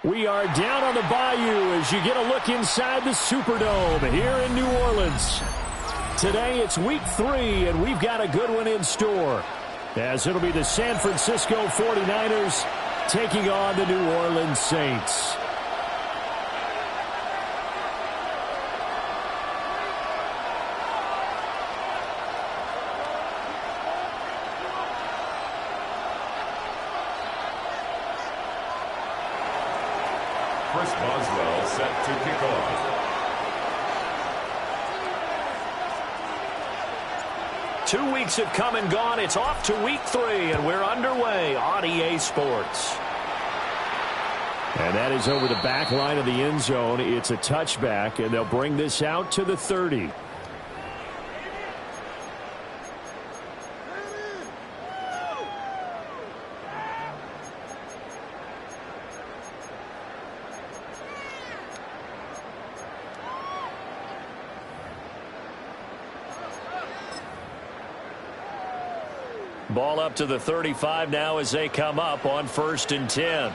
We are down on the bayou as you get a look inside the Superdome here in New Orleans. Today it's week 3, and we've got a good one in store, as it'll be the San Francisco 49ers taking on the New Orleans Saints. Set to kick off. 2 weeks have come and gone. It's off to week 3, and we're underway on EA Sports. And that is over the back line of the end zone. It's a touchback, and they'll bring this out to the 30. Ball up to the 35 now as they come up on 1st and 10.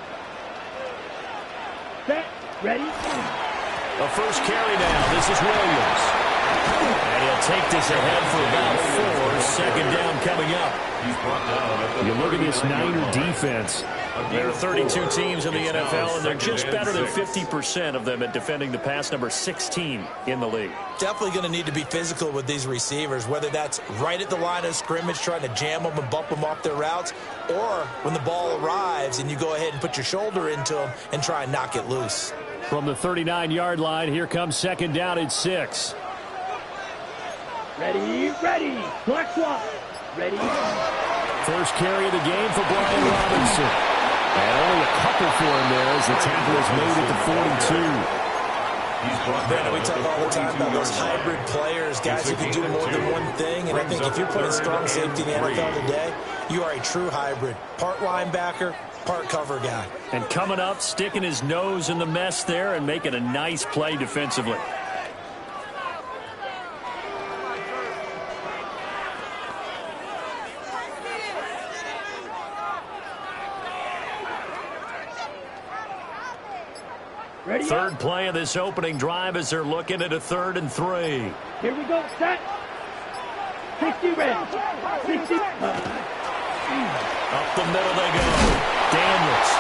Set, ready. A first carry now. This is Williams. And he'll take this ahead for about 4. Second down coming up. He's brought down at the You look at this Niner defense. There are 32 teams in the NFL, and they're just better than 50% of them at defending the pass, number 16 in the league. Definitely going to need to be physical with these receivers, whether that's right at the line of scrimmage trying to jam them and bump them off their routes, or when the ball arrives and you go ahead and put your shoulder into them and try and knock it loose. From the 39-yard line, here comes second down at 6. Ready, ready. Black swap. Ready. First carry of the game for Brian Robinson. And only a couple for him there as the tackle is made at the 42. Brandon, we talk all the time about those hybrid players, guys who can do more than one thing. And I think if you're playing strong safety in the NFL today, you are a true hybrid. Part linebacker, part cover guy. And coming up, sticking his nose in the mess there and making a nice play defensively. Ready. Third play of this opening drive as they're looking at a 3rd and 3. Here we go. Set. 60 ready. 60. Up the middle they go. Daniels.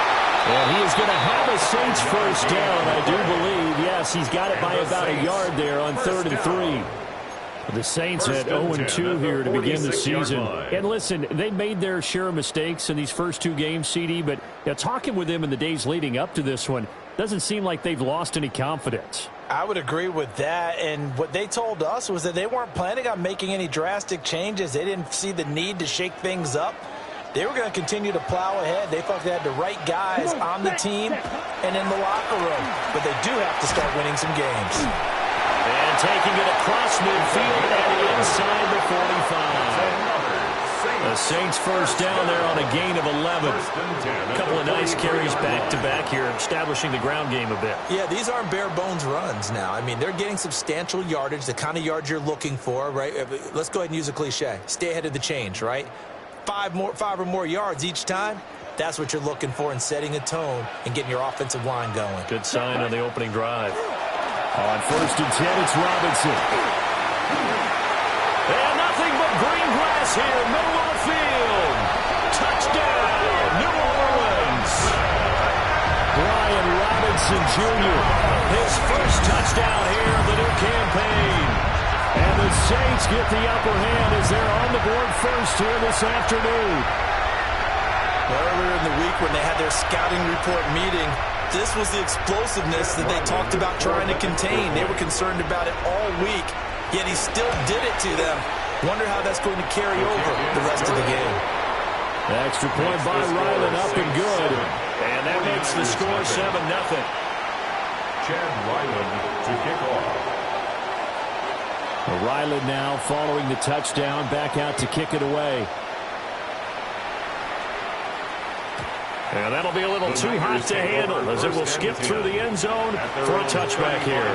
And he is going to have a Saints first down, I do believe. Yes, he's got it by about a yard there on 3rd and 3. The Saints had 0-2 here to begin the season. And listen, they made their share of mistakes in these first 2 games, CD, but talking with them in the days leading up to this one, doesn't seem like they've lost any confidence. I would agree with that, and what they told us was that they weren't planning on making any drastic changes. They didn't see the need to shake things up. They were going to continue to plow ahead. They thought they had the right guys on the team and in the locker room, but they do have to start winning some games. And taking it across midfield and inside the 45. The Saints first down there on a gain of 11. A couple of nice carries back-to-back here, establishing the ground game a bit. Yeah, these aren't bare-bones runs now. I mean, they're getting substantial yardage, the kind of yards you're looking for, right? Let's go ahead and use a cliche. Stay ahead of the change, right? 5 or more yards each time. That's what you're looking for in setting a tone and getting your offensive line going. Good sign on the opening drive. On 1st and 10, it's Robinson. And nothing but green grass here, middle of the field. Touchdown, New Orleans. Brian Robinson Jr., his first touchdown here of the new campaign. And the Saints get the upper hand as they're on the board first here this afternoon. Earlier in the week when they had their scouting report meeting, this was the explosiveness that they talked about trying to contain. They were concerned about it all week, yet he still did it to them. Wonder how that's going to carry over the rest of the game. Extra point by Ryland, up and good. And that makes the score 7-0. Chad Ryland to kick off. Ryland now following the touchdown, back out to kick it away. And that'll be a little too hot to handle as it will skip through the end zone for a touchback here.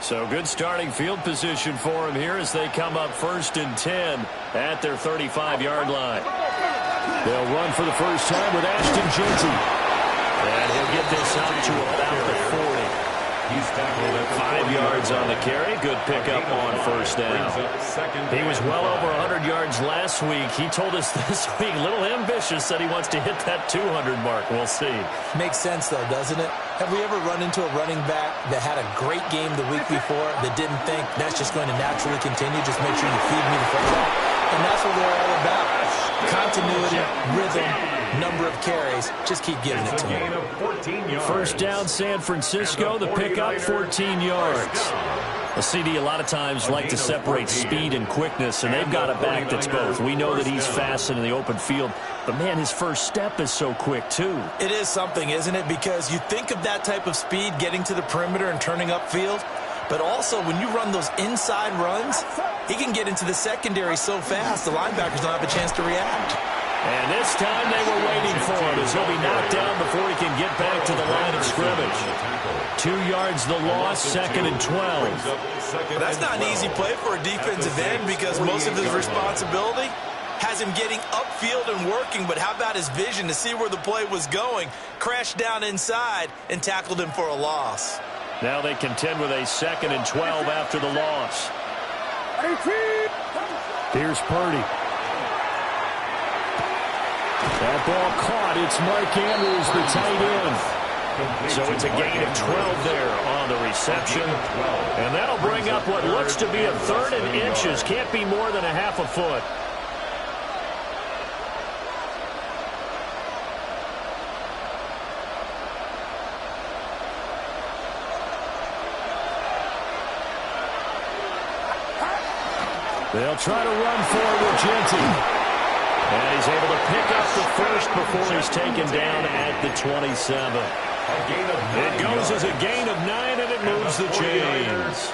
So good starting field position for him here as they come up 1st and 10 at their 35-yard line. They'll run for the first time with Ashton Jeanty. And he'll get this up to about the 40. He's tackled at 5 yards on the carry. Good pickup on first down. He was well over 100 yards last week. He told us this week, a little ambitious, that he wants to hit that 200 mark. We'll see. Makes sense, though, doesn't it? Have we ever run into a running back that had a great game the week before that didn't think that's just going to naturally continue? Just make sure you feed me the football. And that's what they're all about. Continuity, rhythm, number of carries. Just keep giving it to him. First down, San Francisco. The pickup, 14 yards. A CD a lot of times like to separate speed and quickness, and they've got a back that's both. We know that he's fast in the open field, but, man, his first step is so quick, too. It is something, isn't it? Because you think of that type of speed getting to the perimeter and turning upfield, but also when you run those inside runs, he can get into the secondary so fast the linebackers don't have a chance to react. And this time they were waiting for him as he'll be knocked down before he can get back to the line of scrimmage. 2 yards the loss, 2nd and 12. Well, that's not an easy play for a defensive end because most of his responsibility has him getting upfield and working, but how about his vision to see where the play was going, crashed down inside, and tackled him for a loss. Now they contend with a 2nd and 12 after the loss. Here's Purdy. That ball caught. It's Mark Andrews, the tight end. So it's a gain of 12 there on the reception. And that'll bring up what looks to be a 3rd and inches. Can't be more than a half a foot. They'll try to run forward with Jeanty. And he's able to pick up the first before he's taken down at the 27. It goes as a gain of 9, and it moves the chains.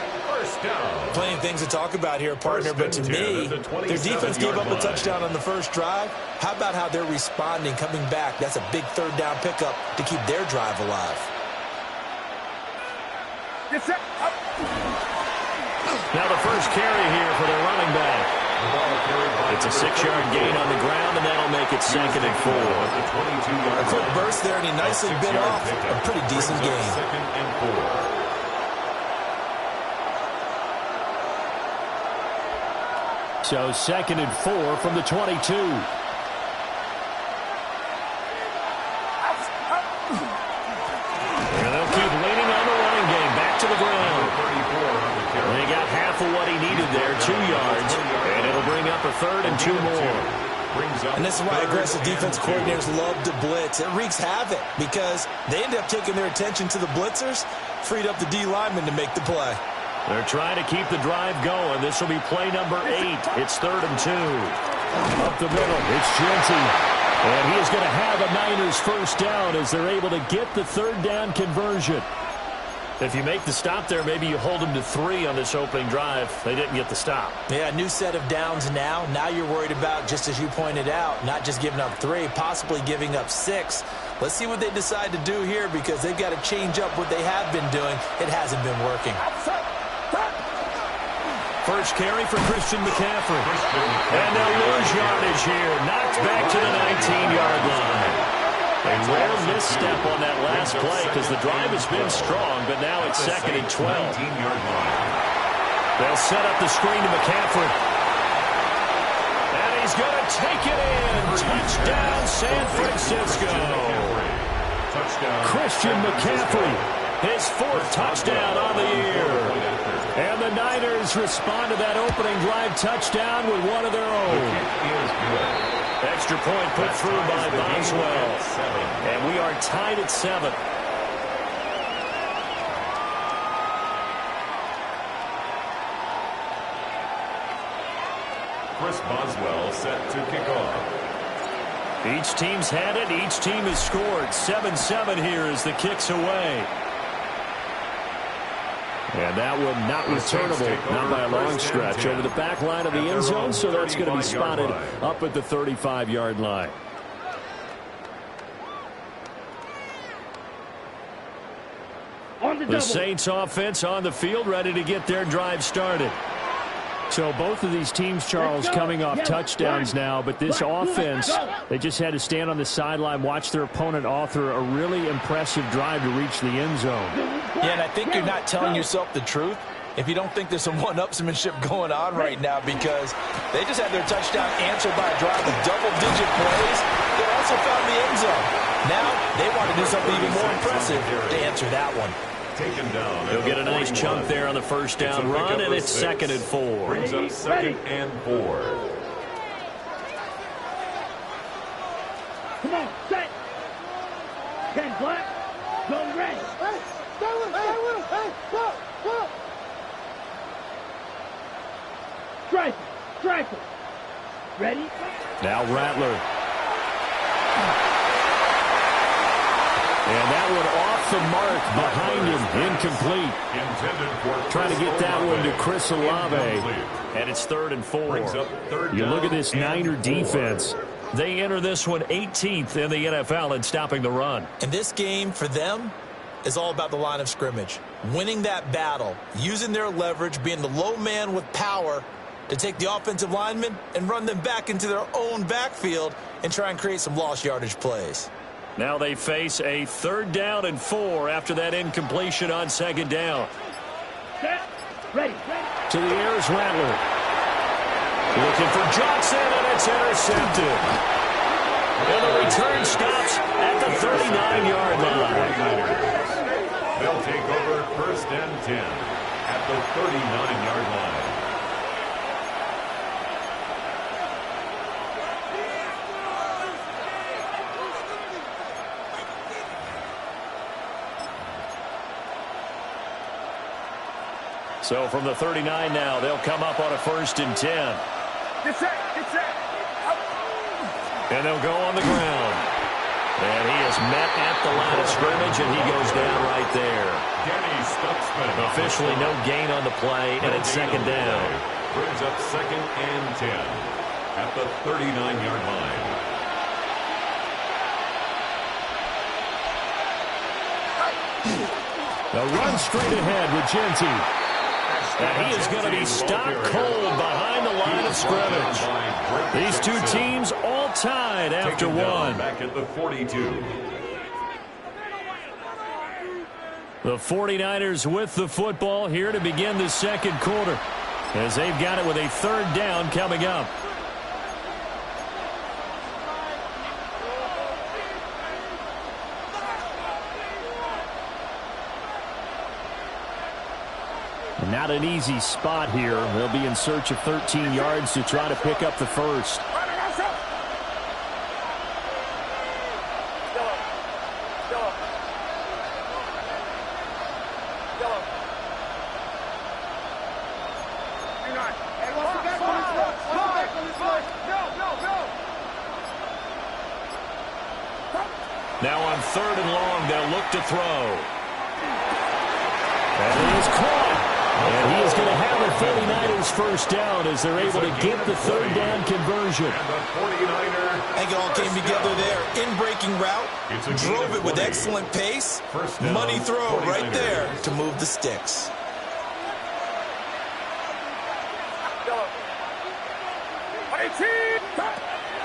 Plenty of things to talk about here, partner, but to me, their defense gave up a touchdown on the first drive. How about how they're responding, coming back? That's a big 3rd down pickup to keep their drive alive. Now the first carry here for the running back. It's a 6-yard gain on the ground, and that'll make it 2nd and 4. A quick burst there, and he nicely bit off a pretty decent gain. So 2nd and 4 from the 22. And they'll keep leaning on the running game. Back to the ground. They got half of what he needed there, 2 yards. And it'll bring up a 3rd and 2 more. And this is why aggressive defense coordinators love to blitz. It wreaks havoc because they end up taking their attention to the blitzers, freed up the D lineman to make the play. They're trying to keep the drive going. This will be play number 8. It's 3rd and 2. Up the middle, it's Jeanty. And he is going to have a Niners first down as they're able to get the 3rd down conversion. If you make the stop there, maybe you hold them to 3 on this opening drive. They didn't get the stop. Yeah, new set of downs now. Now you're worried about, just as you pointed out, not just giving up 3, possibly giving up 6. Let's see what they decide to do here because they've got to change up what they have been doing. It hasn't been working. First carry for Christian McCaffrey. And they'll lose yardage here. Knocked back to the 19-yard line. A rare misstep on that last play because the drive has been strong, but now it's 2nd and 12. They'll set up the screen to McCaffrey. And he's going to take it in. Touchdown, San Francisco. Christian McCaffrey, his 4th touchdown on the year. And the Niners respond to that opening drive touchdown with one of their own. Extra point put through by Boswell. And we are tied at 7. Chris Boswell set to kick off. Each team's had it. Each team has scored. 7-7 here as the kick's away. And that one not returnable, not by a long stretch, over the back line of the end zone, so that's going to be spotted up at the 35-yard line. The Saints offense on the field, ready to get their drive started. So both of these teams, Charles, coming off touchdowns now, but this offense, they just had to stand on the sideline, watch their opponent author a really impressive drive to reach the end zone. Yeah, and I think you're not telling yourself the truth if you don't think there's some one-upsmanship going on right now, because they just had their touchdown answered by a drive with double-digit plays. They also found the end zone. Now they want to do something even more impressive to answer that one. He'll get a nice chunk there on the first down run, and it's 2nd and 4. Brings up 2nd and 4. Come on, set. Ken Black, go red. Hey, stay with him, hey, go. Striker. Ready? Now Rattler. And that one off the mark behind him, incomplete. Trying to get that one to Chris Olave. And it's 3rd and 4. You look at this Niner defense. They enter this one 18th in the NFL in stopping the run. And this game for them is all about the line of scrimmage. Winning that battle, using their leverage, being the low man with power to take the offensive linemen and run them back into their own backfield and try and create some lost yardage plays. Now they face a 3rd down and 4 after that incompletion on 2nd down. Ready. To the air is Rattler. Looking for Johnson, and it's intercepted. And the return stops at the 39-yard line. They'll take over 1st and 10 at the 39-yard line. So from the 39 now, they'll come up on a 1st and 10. Get set. And they'll go on the ground. And he is met at the line of scrimmage, and he goes down right there. Officially no gain on the play, and it's 2nd down. Brings up 2nd and 10 at the 39-yard line. A run straight ahead with Genty. And he is going to be stopped cold behind the line of scrimmage. These two teams all tied after one. Back at the 42. The 49ers with the football here to begin the 2nd quarter, as they've got it with a 3rd down coming up. Not an easy spot here. They'll be in search of 13 yards to try to pick up the first. Now on 3rd and long, they'll look to throw. And he is caught. And he is going to have a 49ers first down as they're able to get the 3rd down conversion. And the 49er. I think it all came together there. In-breaking route, drove it with excellent pace. Money throw right there to move the sticks.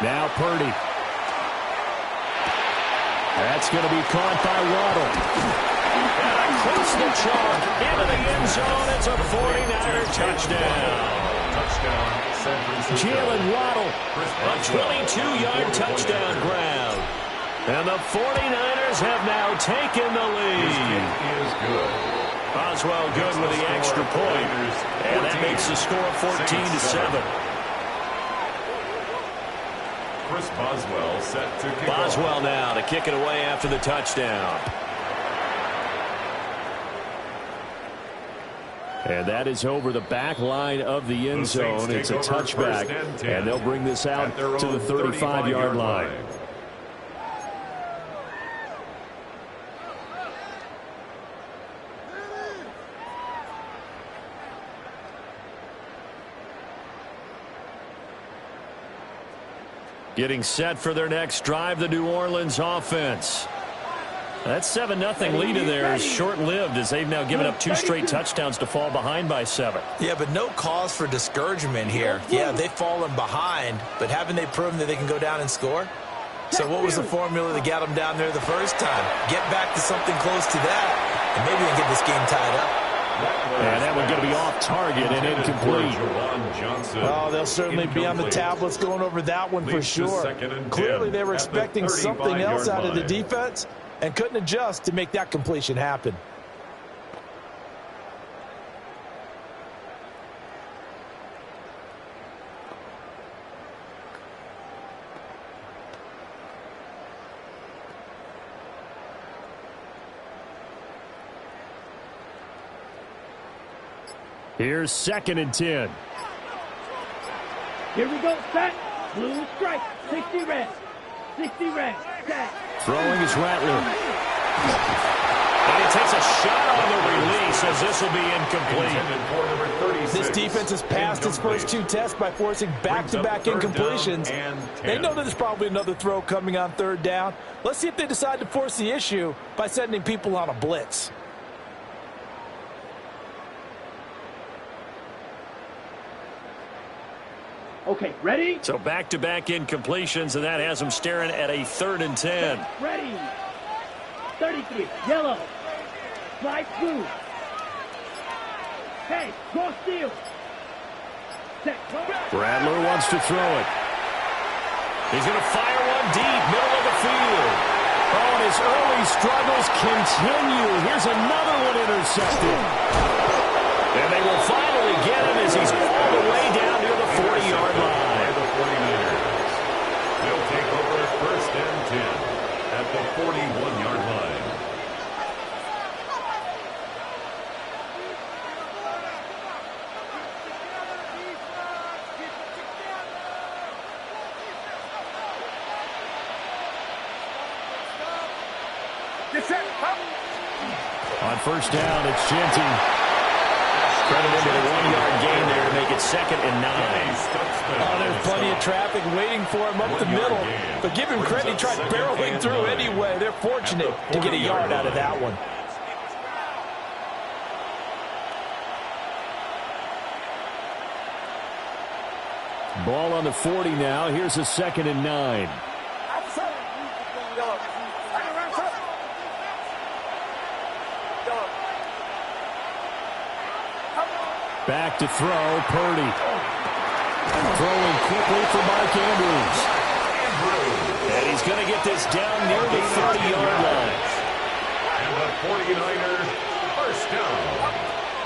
Now Purdy. That's going to be caught by Waddle. And across the chalk into the end zone. It's a 49er touchdown. Jalen Waddle, a 22-yard touchdown grab. And the 49ers have now taken the lead. Boswell good with the extra point. And that makes the score 14-7. Chris Boswell set to kick Boswell off. now to kick it away after the touchdown. And that is over the back line of the end zone. It's a touchback, and they'll bring this out to the 35-yard line. Getting set for their next drive, the New Orleans offense. That 7-0 lead in there is short-lived as they've now given up 2 straight touchdowns to fall behind by 7. Yeah, but no cause for discouragement here. Yeah, they've fallen behind, but haven't they proven that they can go down and score? So what was the formula that got them down there the first time? Get back to something close to that, and maybe they get this game tied up. And that one's going to be off target and incomplete. Oh, they'll certainly be on the tablets going over that one for sure. Clearly they were expecting something else out of the defense and couldn't adjust to make that completion happen. Here's 2nd and 10. Here we go, set. Blue strike. 60 red. 60 red. Set. Throwing is Rattler. And he takes a shot on the release as this will be incomplete. This defense has passed its first 2 tests by forcing back-to-back incompletions. They know that there's probably another throw coming on 3rd down. Let's see if they decide to force the issue by sending people on a blitz. Okay, ready? So back-to-back incompletions, and that has them staring at a 3rd and 10. Ready. 33, yellow. Slide blue. Hey, cross field. Set. Rattler wants to throw it. He's going to fire one deep, middle of the field. Oh, and his early struggles continue. Here's another one intercepted. And they will finally get him as he's all the way down near the 40-yard line. The 49ers. They'll take over 1st and 10 at the 41-yard line. On 1st down, it's Genty. Credit him with a 1-yard gain there to make it 2nd and 9. Oh, there's plenty of traffic waiting for him up the middle. But give him credit, he tried barreling through anyway. They're fortunate to get a yard out of that one. Ball on the 40 now. Here's a 2nd and 9. Back to throw, Purdy. Throwing quickly for Mike Andrews. And he's going to get this down near the 30-yard line. And the 49ers first down.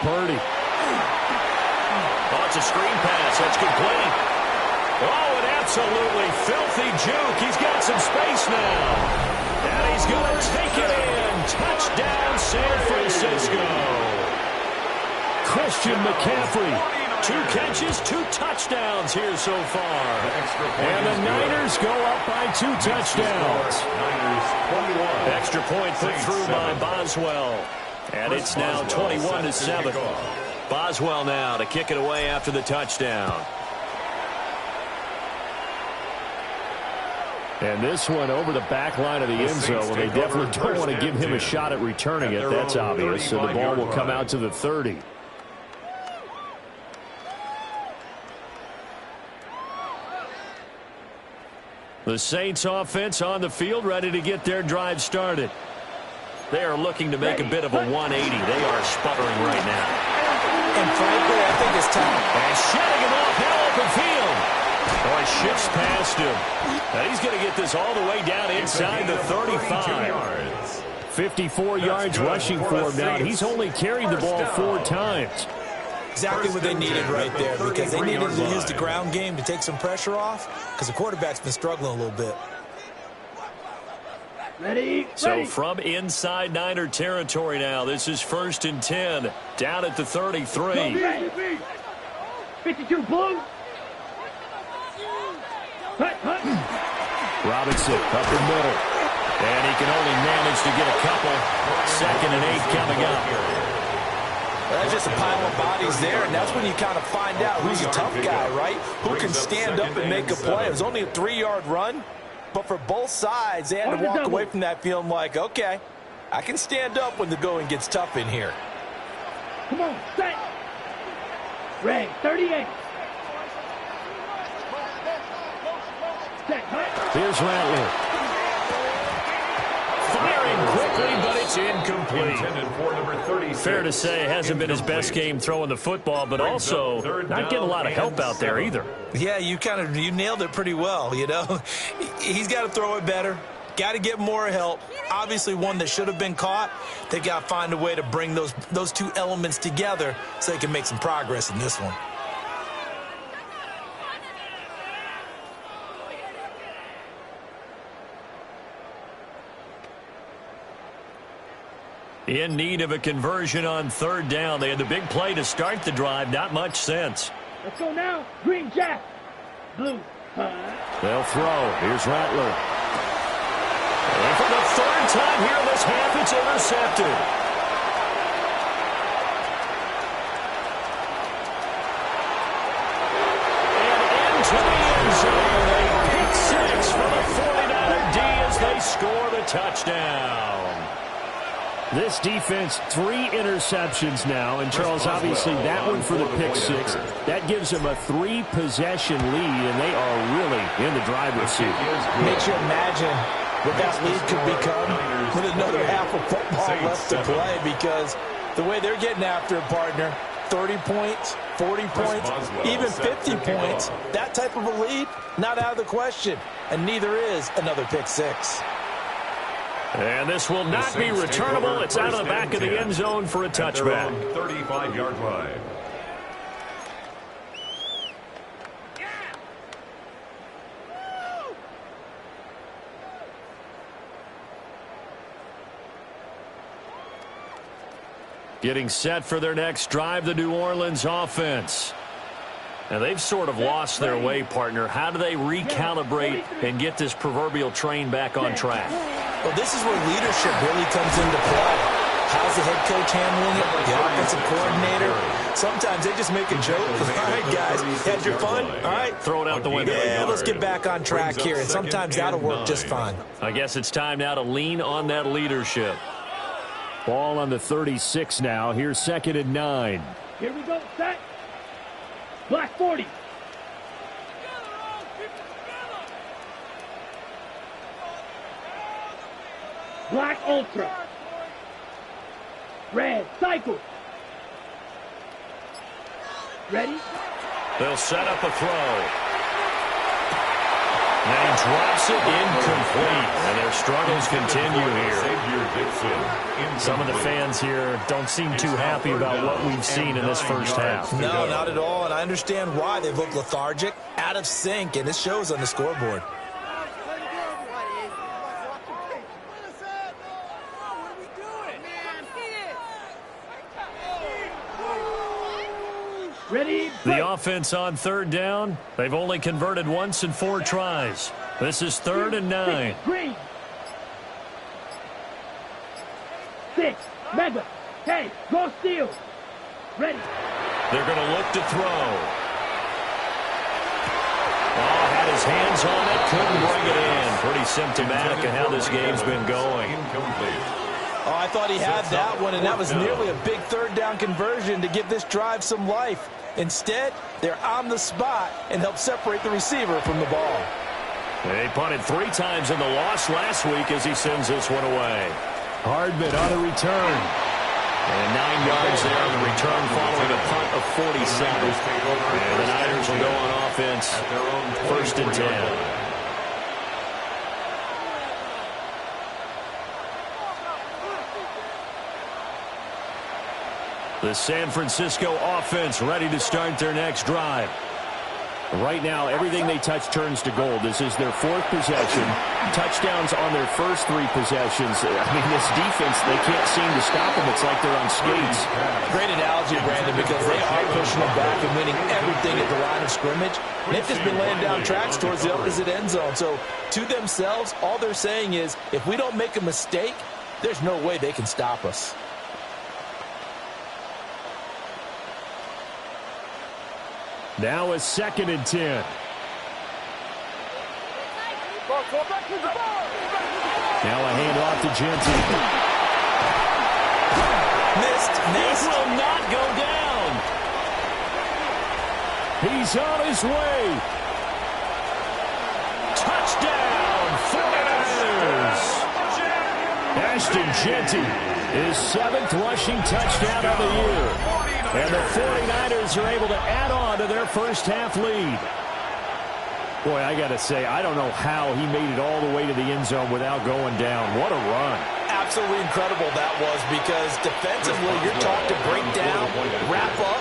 Purdy. Oh, it's a screen pass. That's complete. Oh, an absolutely filthy juke. He's got some space now. And he's going to take it in. Touchdown, San Francisco. Christian McCaffrey, 2 catches, 2 touchdowns here so far. And the Niners go up by 2 touchdowns. Extra point put through by Boswell. And it's now 21-7. Boswell now to kick it away after the touchdown. And this one over the back line of the end zone. Well, they definitely don't want to give him a shot at returning it. That's obvious. So the ball will come out to the 30. The Saints offense on the field, ready to get their drive started. They are looking to make a bit of a 180. They are sputtering right now. And frankly, I think it's time. And shedding him off now open field. Oh, he shifts past him. And he's going to get this all the way down inside the 35. 54 yards rushing for him now. He's only carried the ball 4 times. Exactly what they needed right there, because they needed to use the ground game to take some pressure off, because the quarterback's been struggling a little bit. Ready. So from inside Niner territory now, this is 1st and 10, down at the 33. 52 blue. Robinson up the middle. And he can only manage to get a couple. 2nd and 8 coming up. That's just a pile of bodies there, and that's when you kind of find out who's a tough guy, right? Who can stand up and make a play. It was only a 3-yard run, but for both sides, they had to walk away from that feeling like, okay, I can stand up when the going gets tough in here. Come on, set. Red, 38. Set, huh? Here's Rattler. Firing quickly, but it's incomplete. Fair to say, it hasn't been his best game throwing the football, but also not getting a lot of help out there either. Yeah, you nailed it pretty well, you know. He's got to throw it better. Got to get more help. Obviously, one that should have been caught. They got to find a way to bring those two elements together so they can make some progress in this one. In need of a conversion on third down. They had the big play to start the drive. Not much sense. Let's go now. Green Jack. Blue. They'll throw. Here's Rattler. And for the third time here in this half, it's intercepted. And into the end zone. A pick six for the 49er D as they score the touchdown. This defense, 3 interceptions now. And, Charles, obviously that one for the pick six. That gives them a 3-possession lead, and they are really in the driver's seat. Makes you imagine what that lead could become with another half of football left to play, because the way they're getting after it, partner, 30 points, 40 points, even 50 points, that type of a lead, not out of the question. And neither is another pick six. And this will not be returnable. It's out of the back of the end zone for a touchback. 35-yard line. Getting set for their next drive, the New Orleans offense. Now, they've sort of lost their way, partner. How do they recalibrate and get this proverbial train back on track? Well, this is where leadership really comes into play. How's the head coach handling it? The offensive coordinator? Sometimes they just make a joke. All right, guys, had your fun? All right. Throw it out the window. Yeah, let's get back on track here. And sometimes that'll work just fine. I guess it's time now to lean on that leadership. Ball on the 36 now. Here's 2nd and 9. Here we go, set. Black 40. Black Ultra. Red Cycle. Ready? They'll set up a throw. And he drops it incomplete. And their struggles continue here. Some of the fans here don't seem too happy about what we've seen in this first half. No, not at all. And I understand why. They've looked lethargic, out of sync, and it shows on the scoreboard. Ready? The offense on third down, they've only converted once in 4 tries. This is 3rd and 9. Green. 6. Mega. Hey, go steal. Ready. They're going to look to throw. Oh, had his hands on it, couldn't bring it in. Pretty symptomatic of how this game's been going. Oh, I thought he had that one, and that was nearly a big third down conversion to give this drive some life. Instead, they're on the spot and help separate the receiver from the ball. They punted 3 times in the loss last week as he sends this one away. Hardman on the return. And 9 yards there on the return following a punt of 47. And the Niners will go on offense, 1st and 10. The San Francisco offense ready to start their next drive. Right now, everything they touch turns to gold. This is their 4th possession. Touchdowns on their first 3 possessions. I mean, this defense, they can't seem to stop them. It's like they're on skates. Great analogy, Brandon, because they are pushing them back and winning everything at the line of scrimmage. They've just been laying down tracks towards the opposite end zone. So, to themselves, all they're saying is, if we don't make a mistake, there's no way they can stop us. Now a 2nd and 10. Now a handoff to Jensen. Missed. It will not go down. He's on his way. Touchdown, 49ers. Ashton Jeanty, his 7th rushing touchdown of the year. And the 49ers are able to add on to their first half lead. Boy, I got to say, I don't know how he made it all the way to the end zone without going down. What a run. Absolutely incredible that was, because defensively you're taught to break down, wrap up.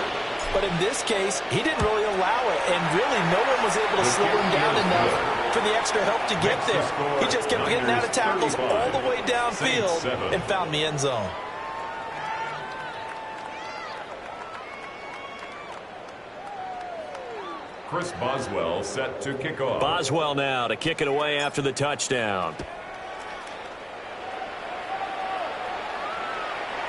But in this case, he didn't really allow it, and really no one was able to slow him down enough for the extra help to get there. He just kept getting out of tackles all the way downfield and found the end zone. Chris Boswell set to kick off. Boswell now to kick it away after the touchdown.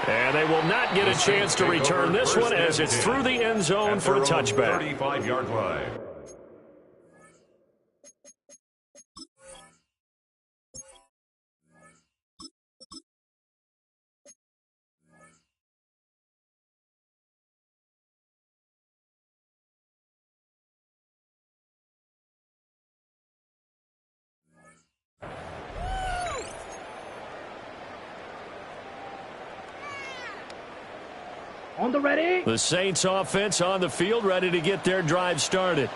And they will not get a chance to return this one as it's through the end zone for a touchback. 35-yard line. On the ready. The Saints offense on the field, ready to get their drive started.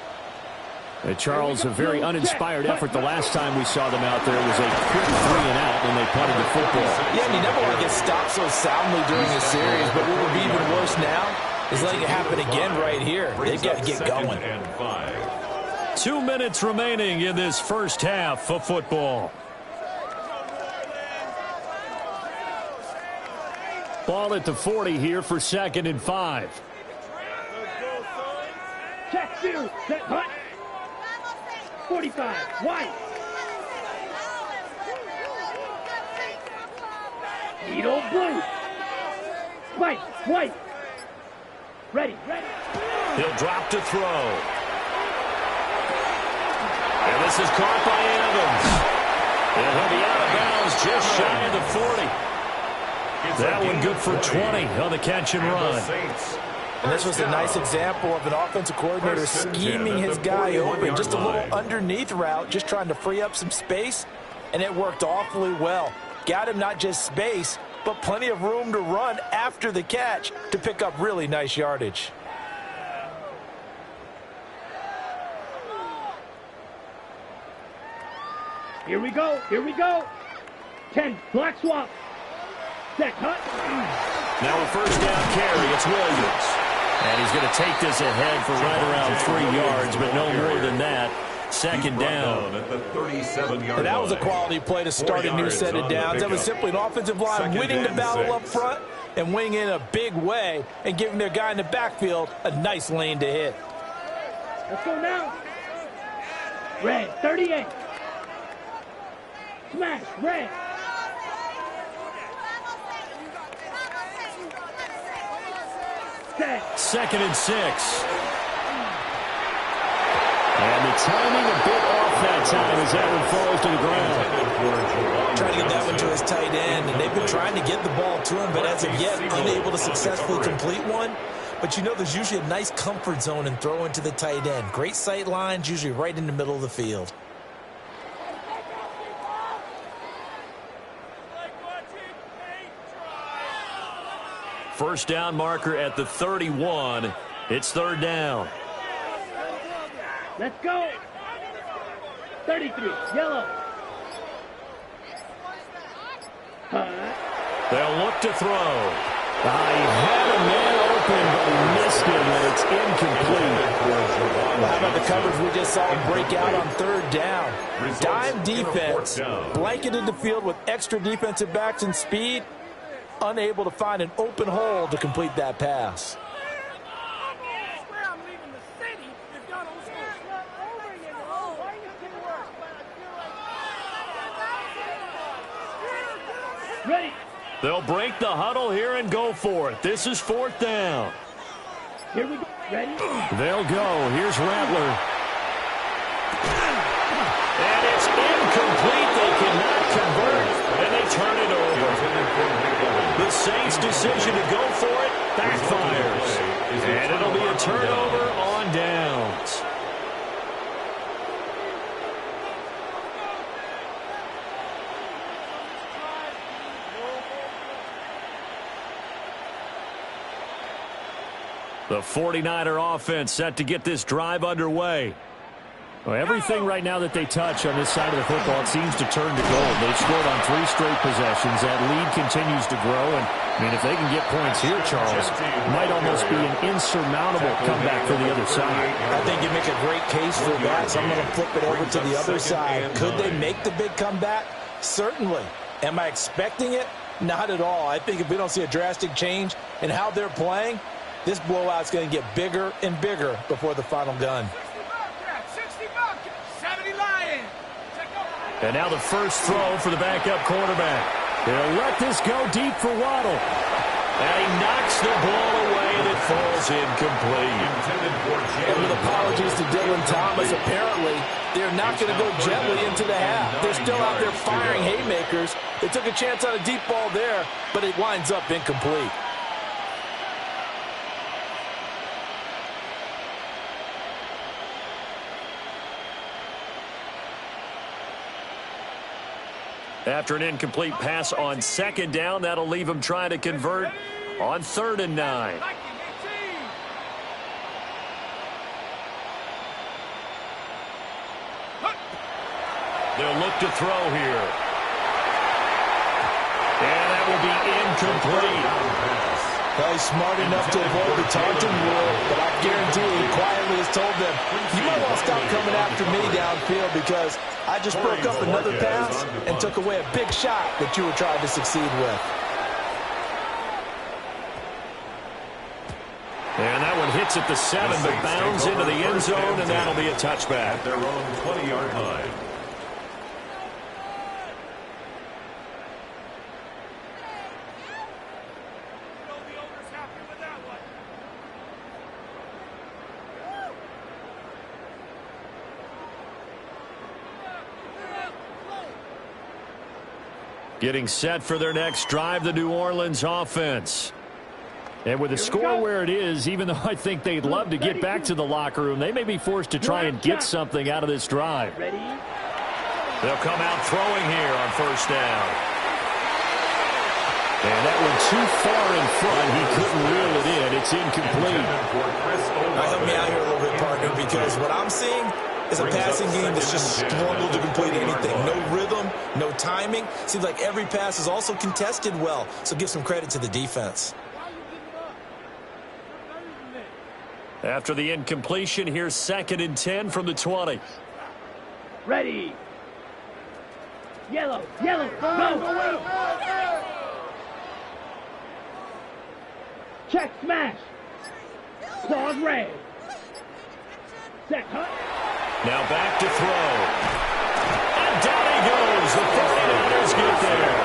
And Charles, a very uninspired effort the last time we saw them out there. It was a quick 3-and-out when they punted the football. Yeah, and you never want to get stopped so soundly during the series, but what would be even worse now is letting it happen again right here. They've got to get going. 2 minutes remaining in this first half of football. Ball at the 40 here for 2nd and 5. Check 2. Set hut. 45. White. Needle blue. White. White. Ready. Ready. He'll drop to throw. And this is caught by Evans. And he'll be out of bounds just shy of the 40. That one good for 20 on the catch and run. And this was a nice example of an offensive coordinator scheming his guy open. Just a little underneath route, just trying to free up some space, and it worked awfully well. Got him not just space, but plenty of room to run after the catch to pick up really nice yardage. Here we go. Here we go. 10. Black swap. Set cut. Now a first down carry. It's Williams. And he's going to take this ahead for right around 3 yards, but no more than that. 2nd down. At the 37-yard And that was a line. quality play to start a new set of downs. That was simply an offensive line winning the battle up front and winning in a big way and giving their guy in the backfield a nice lane to hit. Let's go now. Red. 38. Smash. Red. Set. 2nd and 6. And the timing a bit off that time as that one falls to the ground. Trying to get that one to his tight end, and they've been trying to get the ball to him, but as of yet, unable to successfully complete one. But you know there's usually a nice comfort zone in throwing to the tight end. Great sight lines, usually right in the middle of the field. First down marker at the 31. It's 3rd down. Let's go. 33. Yellow. They'll look to throw. He had a man open, but he missed him, and it's incomplete. Well, how about the coverage we just saw him break out on 3rd down? Dime defense, blanketed the field with extra defensive backs and speed, unable to find an open hole to complete that pass. Ready. They'll break the huddle here and go for it. This is 4th down. Here we go. Ready. They'll go. Here's Rattler. And it's incomplete. They cannot convert, and they turn it over. The Saints decision to go for it backfires. And it'll be a turnover on downs. The 49er offense set to get this drive underway. Well, everything right now that they touch on this side of the football, it seems to turn to gold. They've scored on 3 straight possessions. That lead continues to grow. And, I mean, if they can get points here, Charles, it might almost be an insurmountable comeback for the other side. I think you make a great case for that, so I'm going to flip it over to the other side. Could they make the big comeback? Certainly. Am I expecting it? Not at all. I think if we don't see a drastic change in how they're playing, this blowout's going to get bigger and bigger before the final gun. And now the first throw for the backup quarterback. They'll let this go deep for Waddle. And he knocks the ball away, and it falls incomplete. And with apologies to Dylan Thomas, apparently they're not going to go gently into the half. They're still out there firing haymakers. They took a chance on a deep ball there, but it winds up incomplete. After an incomplete pass on second down, that'll leave him trying to convert on 3rd and 9. They'll look to throw here. And that will be incomplete. Well, he's smart enough to avoid the taunting rule, but I guarantee he quietly has told them, you might want to stop coming after me downfield because I just broke up another pass and took away a big shot that you were trying to succeed with. And that one hits at the 7, but bounds into the end zone, and that'll be a touchback. At their own 20-yard line. Getting set for their next drive, the New Orleans offense. And with the score where it is, even though I think they'd love to get back to the locker room, they may be forced to try and get something out of this drive. They'll come out throwing here on 1st down. And that one too far in front. He couldn't reel it in. It's incomplete. Help me out here a little bit, partner, because what I'm seeing is a passing game that's just struggled to complete anything. No rhythm, no timing. Seems like every pass is also contested well, so give some credit to the defense. After the incompletion, here's 2nd and 10 from the 20. Ready. Yellow, go. Check, smash. Claws red. Set, cut. Now back to throw. And down he goes. The 49ers get there.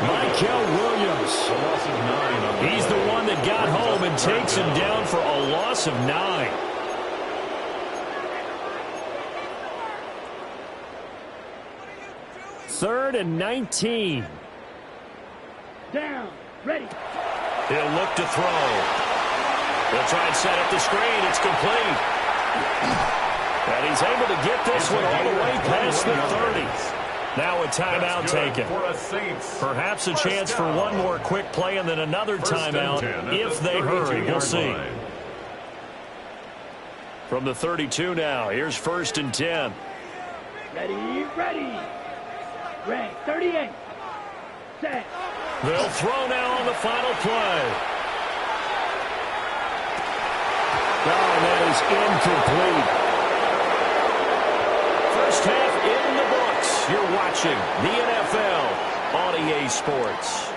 Michael Williams. He's the one that got home and takes him down for a loss of 9. Third and 19. Down, ready. He'll look to throw. They'll try and set up the screen. It's complete. And he's able to get this one all the way past the 30. Now a timeout taken. Perhaps a chance for one more quick play and then another timeout if they hurry. We'll see. From the 32 now, here's 1st and 10. Ready. Red, 38. Set. They'll throw now on the final play. Oh, that is incomplete. First half in the books. You're watching the NFL on EA Sports.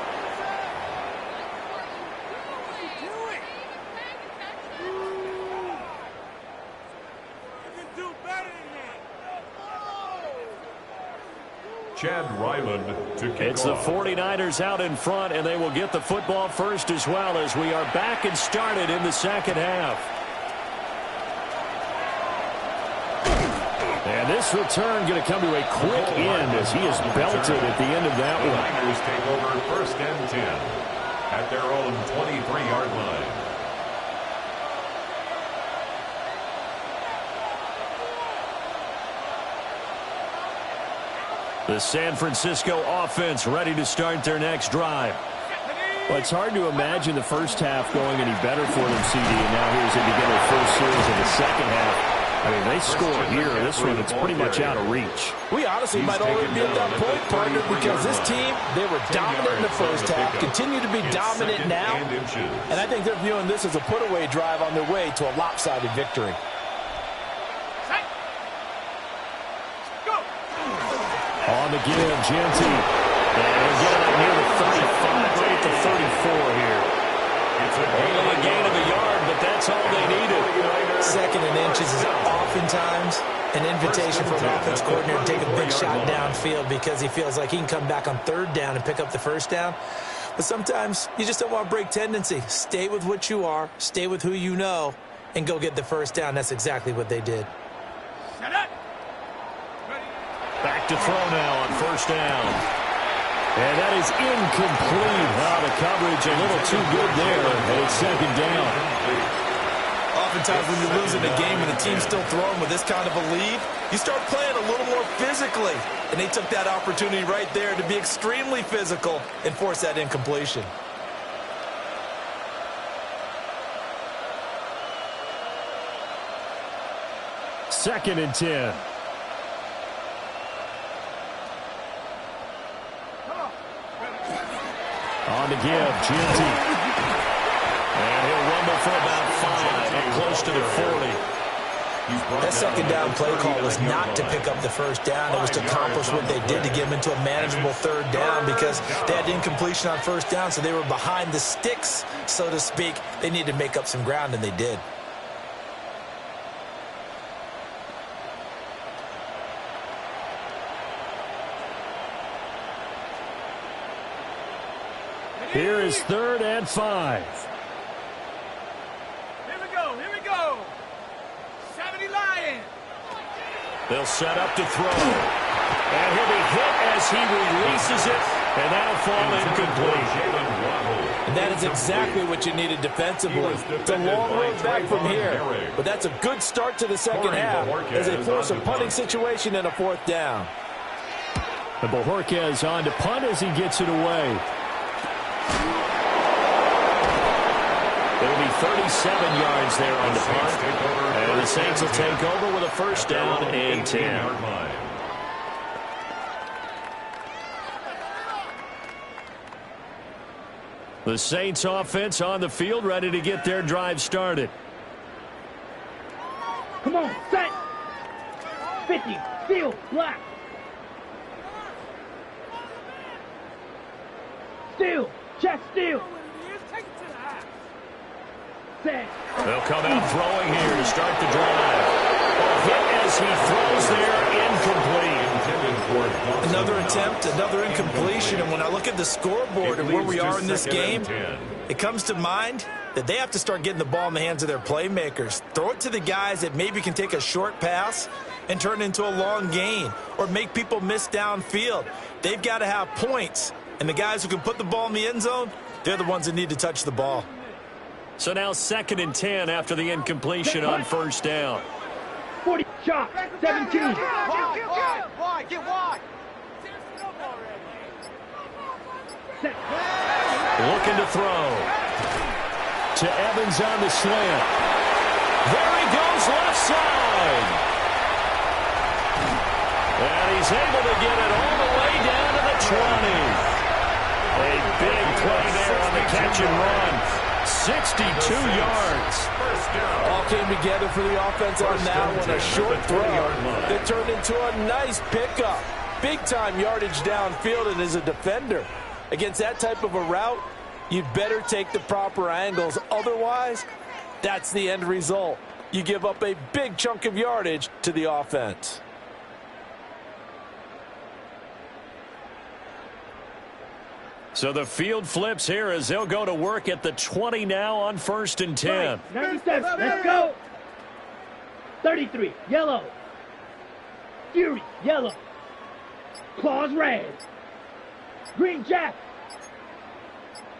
Chad Ryland to kick It's off. the 49ers out in front, and they will get the football first as well as we are back and started in the second half. And This return going to come to a quick end as he is belted at the end of that The one. Niners take over first and 10 at their own 23-yard line. The San Francisco offense ready to start their next drive. Well, it's hard to imagine the first half going any better for them, CD, and now here's they begin their first series of the second half. I mean, they score here. This one, it's pretty much out of reach. We honestly might already be at that point, partner, because this team, they were dominant in the first half, continue to be dominant now, and I think they're viewing this as a put-away drive on their way to a lopsided victory. On the give, Genty. And he'll get it near the 35, right at the 34 here. It's only a gain of a yard, but that's all they needed. Second and inches is oftentimes an invitation for an offense coordinator to take a big shot downfield because he feels like he can come back on third down and pick up the first down. But sometimes you just don't want to break tendency. Stay with what you are, stay with who you know, and go get the first down. That's exactly what they did. Back to throw now on first down. And that is incomplete. Wow, the coverage a little too good there, and it's second down. Oftentimes when you're losing a game and the team's still throwing with this kind of a lead, you start playing a little more physically. And they took that opportunity right there to be extremely physical and force that incompletion. Second and 10. On the give, Genty. And he'll rumble for about 5, up close to the 40. That second down play call was not to pick up the first down. It was to accomplish what they did to get them into a manageable third down because they had incompletion on first down, so they were behind the sticks, so to speak. They needed to make up some ground, and they did. Here is third and 5. Here we go. 70 Lions. They'll set up to throw. And he'll be hit as he releases it, and that'll fall incomplete. And that is exactly what you needed defensively. It's a long road back from here, but that's a good start to the second half as they force a punting situation and a fourth down. And Bojorquez on to punt as he gets it away. It'll be 37 yards there on the punt. And the Saints will take over with a first down and 10. The Saints offense on the field ready to get their drive started. Come on, set. 50, steal, black. Steal, chest steal. Set. They'll come out throwing here to start the drive. Hit as he throws there, incomplete. Another attempt, another incompletion, and when I look at the scoreboard and where we are in this game, it comes to mind that they have to start getting the ball in the hands of their playmakers. Throw it to the guys that maybe can take a short pass and turn it into a long gain or make people miss downfield. They've got to have points, and the guys who can put the ball in the end zone, they're the ones that need to touch the ball. So now second and 10 after the incompletion on first down. 40, shot, 17. Wide, get wide. Set. Looking to throw. To Evans on the slant. There he goes left side. And he's able to get it all the way down to the 20. A big play there on the catch and run. 62 yards. All came together for the offense on that one. A short throw that turned into a nice pickup. Big-time yardage downfield, and as a defender, against that type of a route, you'd better take the proper angles. Otherwise, that's the end result. You give up a big chunk of yardage to the offense. So the field flips here as they'll go to work at the 20 now on first and 10. 97, let's go. 33, yellow. Fury, yellow. Claws, red. Green jacket.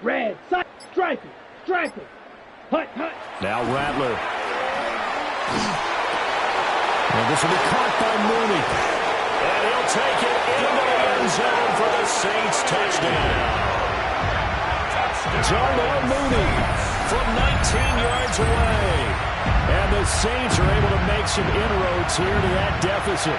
Red, side, striker, striker. Hut, hut. Now Rattler. And this will be caught by Mooney. And he'll take it into the end zone for the Saints touchdown. Darnell Mooney from 19 yards away. And the Saints are able to make some inroads here to that deficit.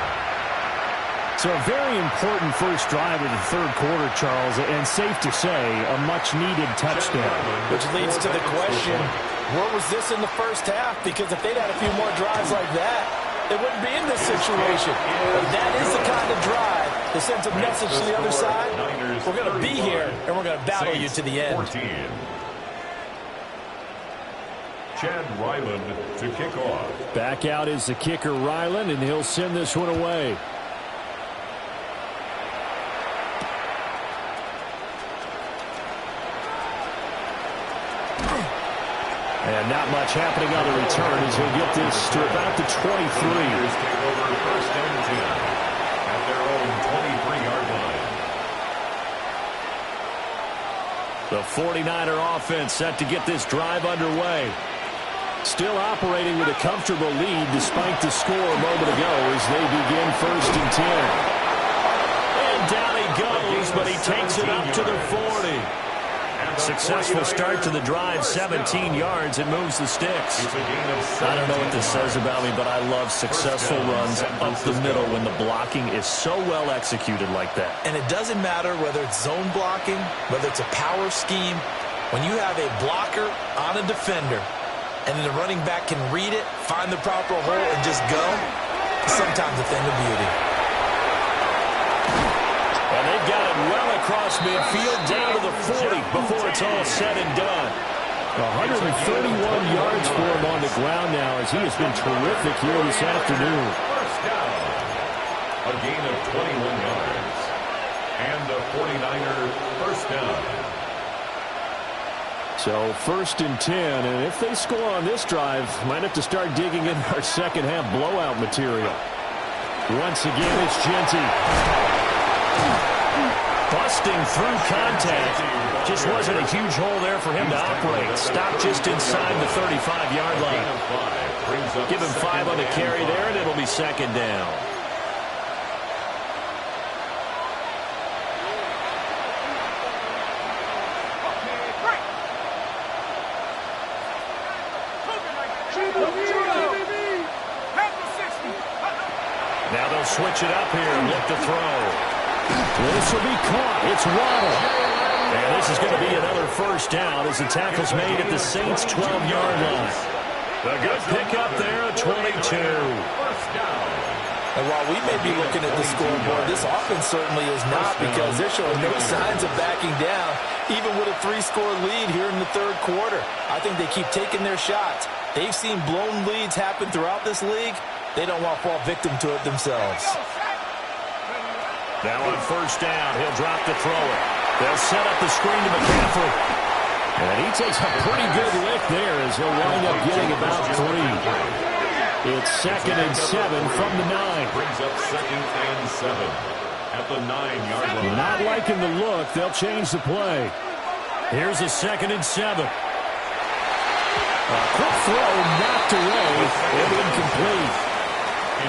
So a very important first drive of the third quarter, Charles, and safe to say, a much-needed touchdown. Which leads to the question, where was this in the first half? Because if they'd had a few more drives like that, they wouldn't be in this situation. But that is the kind of drive that sends a message to the other side. We're going to be here, and we're going to battle you to the end. Chad Ryland to kick off. Back out is the kicker, Ryland, and he'll send this one away. And not much happening on the return as he'll get this to about the 23. Take over first and 10 at their own 23-yard line. The 49er offense set to get this drive underway. Still operating with a comfortable lead despite the score a moment ago as they begin first and 10. And down he goes, but he takes it up to the 40. Successful start to the drive, 17 yards, and moves the sticks. I don't know what this says about me, but I love successful runs up the middle when the blocking is so well executed like that. And it doesn't matter whether it's zone blocking, whether it's a power scheme. When you have a blocker on a defender, and then the running back can read it, find the proper hole, and just go, sometimes a thing of beauty. And they've got it well across midfield down to the 40 before it's all said and done. 131 yards for him on the ground now as he has been terrific here this afternoon. First down. A gain of 21 yards. And a 49er first down. So first and 10, and if they score on this drive, might have to start digging in our second half blowout material. Once again, it's Genty. Busting through contact. Just wasn't a huge hole there for him to operate. Stopped just inside the 35-yard line. Give him 5 on the carry there, and it'll be second down. Now they'll switch it up here and look to throw. This will be caught. It's Waddle. And this is going to be another first down as the tackle's made at the Saints' 12-yard line. A good pickup there at 22. And while we may be looking at the scoreboard, this offense certainly is not, because they're showing no signs of backing down, even with a 3-score lead here in the third quarter. I think they keep taking their shots. They've seen blown leads happen throughout this league. They don't want to fall victim to it themselves. Now on first down, he'll drop to throw it. They'll set up the screen to McCaffrey. And he takes a pretty good lick there as he'll wind up getting about 3. It's second and 7 from the 9. Brings up second and 7 at the 9-yard line. Not liking the look. They'll change the play. Here's a second and 7. A quick throw knocked away and incomplete.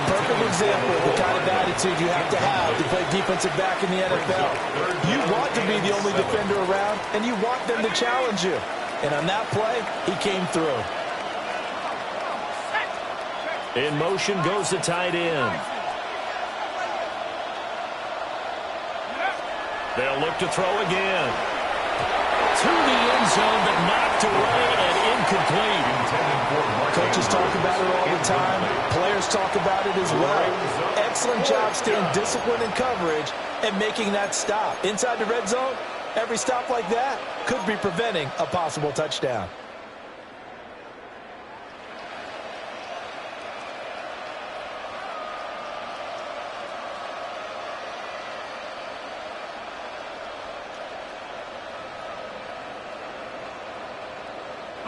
Perfect example of the kind of attitude you have to play defensive back in the NFL. You want to be the only defender around, and you want them to challenge you. And on that play, he came through. In motion goes the tight end. They'll look to throw again. To the end zone, but knocked away and incomplete. Coaches talk about it all the time. Players talk about it as well. Excellent job staying disciplined in coverage and making that stop. Inside the red zone, every stop like that could be preventing a possible touchdown.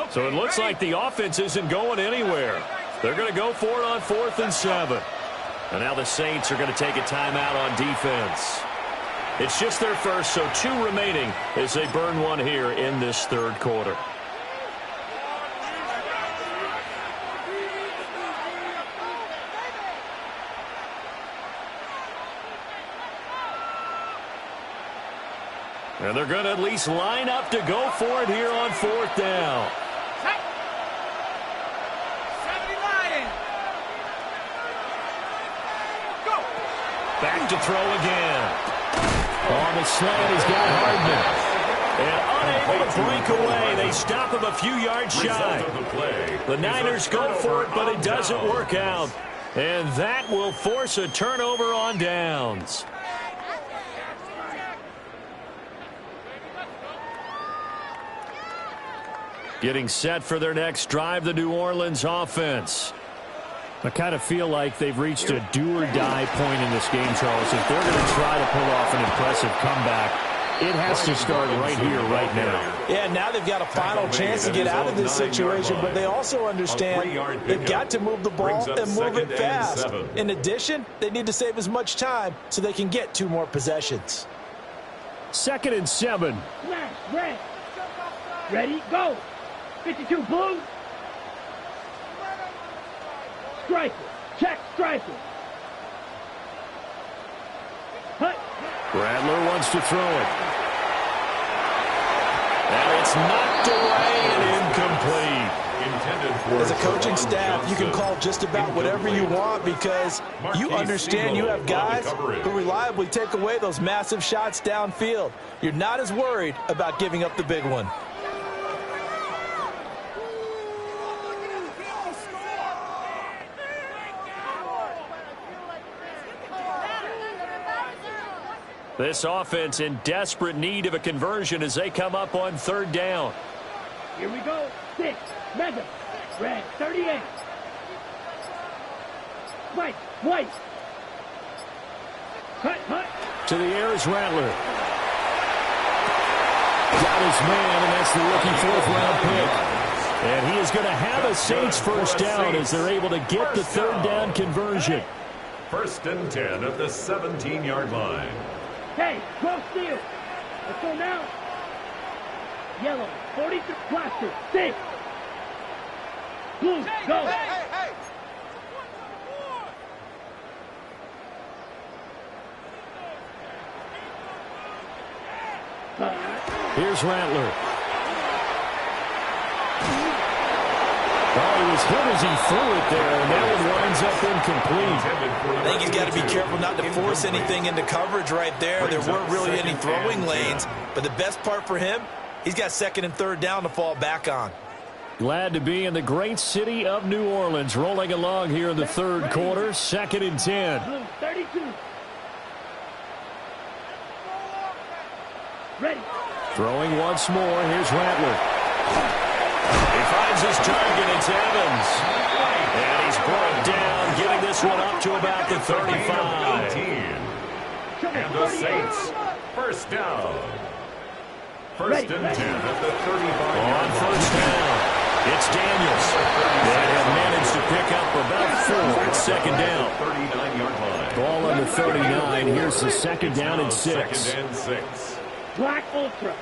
So it looks like the offense isn't going anywhere. They're going to go for it on 4th and 7. And now the Saints are going to take a timeout on defense. It's just their first, so 2 remaining as they burn one here in this third quarter. And they're going to at least line up to go for it here on 4th down. Back to throw again. On the slant, he's got Hardman. And unable to break away. They stop him a few yards shy. The Niners go for it, but it doesn't work out. And that will force a turnover on downs. Getting set for their next drive, the New Orleans offense. I kind of feel like they've reached a do-or-die point in this game, Charles. If they're going to try to pull off an impressive comeback, it has to start right here, right now. Yeah, now they've got a final chance to get out of this situation, but they also understand they've got to move the ball and move it fast. In addition, they need to save as much time so they can get 2 more possessions. 2nd and 7. Smash, red. Ready, go. 52, blue. Striker. Check, striker. Hut. Rattler wants to throw it. And it's knocked away and incomplete. As a coaching staff, you can call just about whatever you want because you understand you have guys who reliably take away those massive shots downfield. You're not as worried about giving up the big one. This offense in desperate need of a conversion as they come up on 3rd down. Here we go. 6. Mega. Red. 38. White. White. Hut. To the air is Rattler. Got his man, and that's the rookie 4th-round pick. And he is going to have a Saints first down as they're able to get the 3rd down conversion. 1st and 10 at the 17-yard line. Hey, cross field. Let's go now. Yellow, 43, blaster, 6. Blue, go. Hey. Here's Rattler. Oh, he was hit as he threw it there, and that one winds up incomplete. I think he's got to be careful not to force anything into coverage right there. There weren't really any throwing lanes, but the best part for him, he's got 2nd and 3rd down to fall back on. Glad to be in the great city of New Orleans, rolling along here in the 3rd quarter, 2nd and 10. Blue, 32. Ready. Throwing once more, here's Rattler. He finds his target, it's Evans. And he's brought down, getting this one up to about the 35. And the Saints, first down. 1st and 10 at the 35. On 1st down, it's Daniels. They have managed to pick up about 4 at 2nd down. 39-yard line. Ball under 39. Here's the 2nd down and 6. 2nd and 6. Black Ultra.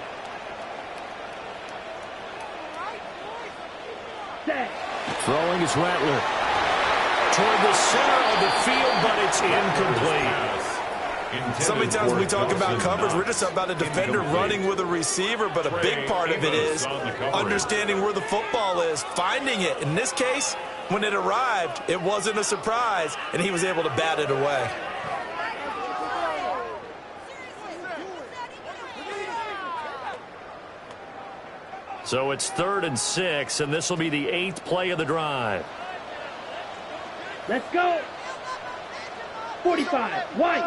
Throwing is Rattler. Toward the center of the field, but it's incomplete. So many times when we talk about coverage, we're just about a defender running with a receiver, but a big part of it is understanding where the football is, finding it. In this case, when it arrived, it wasn't a surprise, and he was able to bat it away. So it's 3rd and 6, and this will be the 8th play of the drive. Let's go. 45. White.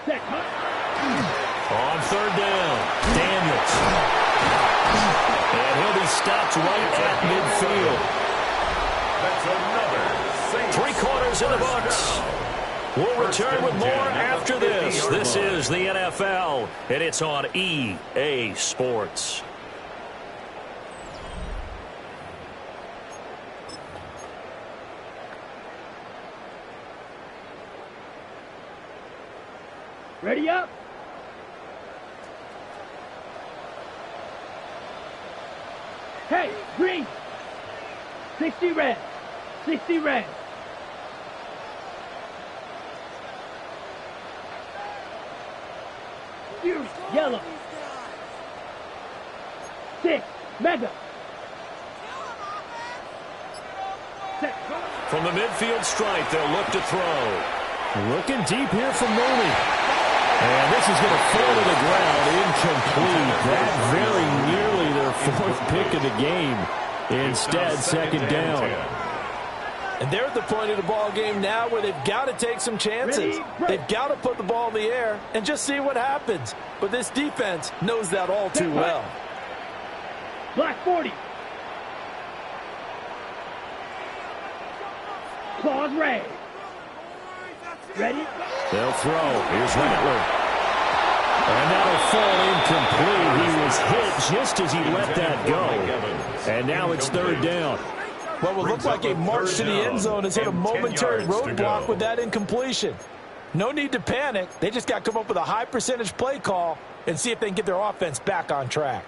Set. On 3rd down, Daniels. And he'll be stopped right at midfield. That's another Saints. 3 quarters in the books. We'll return with more after this. This is the NFL, and it's on EA Sports. Ready up. Hey, green. 60 red. 60 red. Yellow. 6 mega. From the midfield stripe, they'll look to throw. Looking deep here from Mooney. And this is going to fall to the ground, incomplete. That very nearly their fourth pick of the game. Instead, second down. And they're at the point of the ball game now where they've got to take some chances. They've got to put the ball in the air and just see what happens. But this defense knows that all too well. Black 40. Claws red. Ready? They'll throw. Here's Rattler. And that'll fall incomplete. He was hit just as he let that go. And now it's third down. What will look like a march to the end zone has hit a momentary roadblock with that incompletion. No need to panic. They just got to come up with a high percentage play call and see if they can get their offense back on track.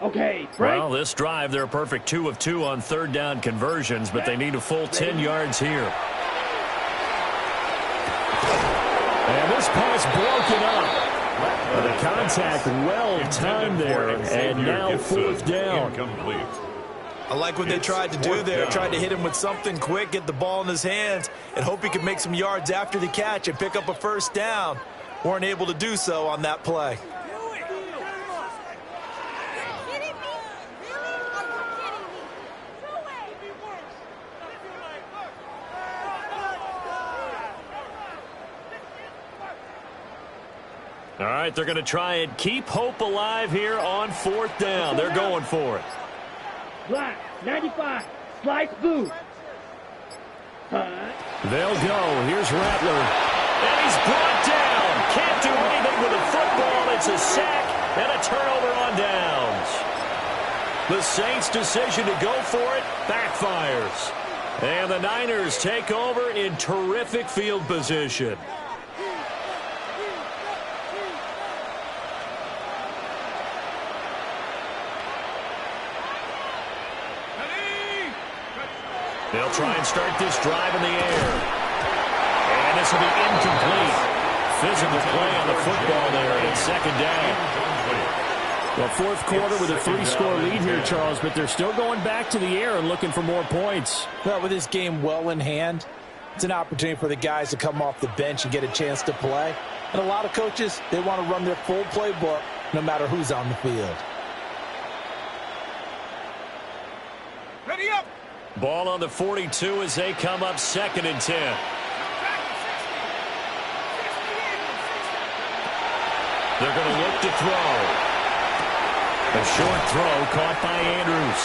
Okay, Frank. Well, this drive, they're a perfect 2 of 2 on third down conversions, but they need a full 10 yards here. And this pass broken up. The contact well timed there, and now fourth down. I like what they tried to do there. Tried to hit him with something quick, get the ball in his hands, and hope he could make some yards after the catch and pick up a first down. Weren't able to do so on that play. All right, they're going to try and keep hope alive here on fourth down. They're going for it. Black, 95, slice blue. They'll go. Here's Rattler. And he's brought down. Can't do anything with the football. It's a sack and a turnover on downs. The Saints' decision to go for it backfires. And the Niners take over in terrific field position. They'll try and start this drive in the air. And this will be incomplete. Physical play on the football there, and it's second down. Well, fourth quarter with a 3-score lead here, Charles, but they're still going back to the air and looking for more points. Well, with this game well in hand, it's an opportunity for the guys to come off the bench and get a chance to play. And a lot of coaches, they want to run their full playbook no matter who's on the field. Ready up. Ball on the 42 as they come up second and 10. They're going to look to throw. A short throw caught by Andrews.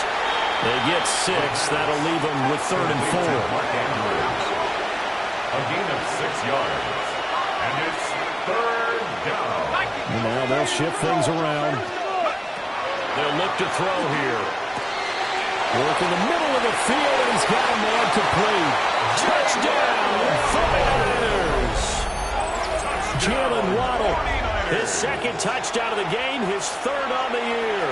They get 6. That'll leave them with third and 4. Mark Andrews. A gain of 6 yards. And it's third down. Now they'll shift things around. They'll look to throw here. Work in the middle of the field, and he's got a man complete. Touchdown, 49ers. Jalen Waddle, his second touchdown of the game, his third on the year.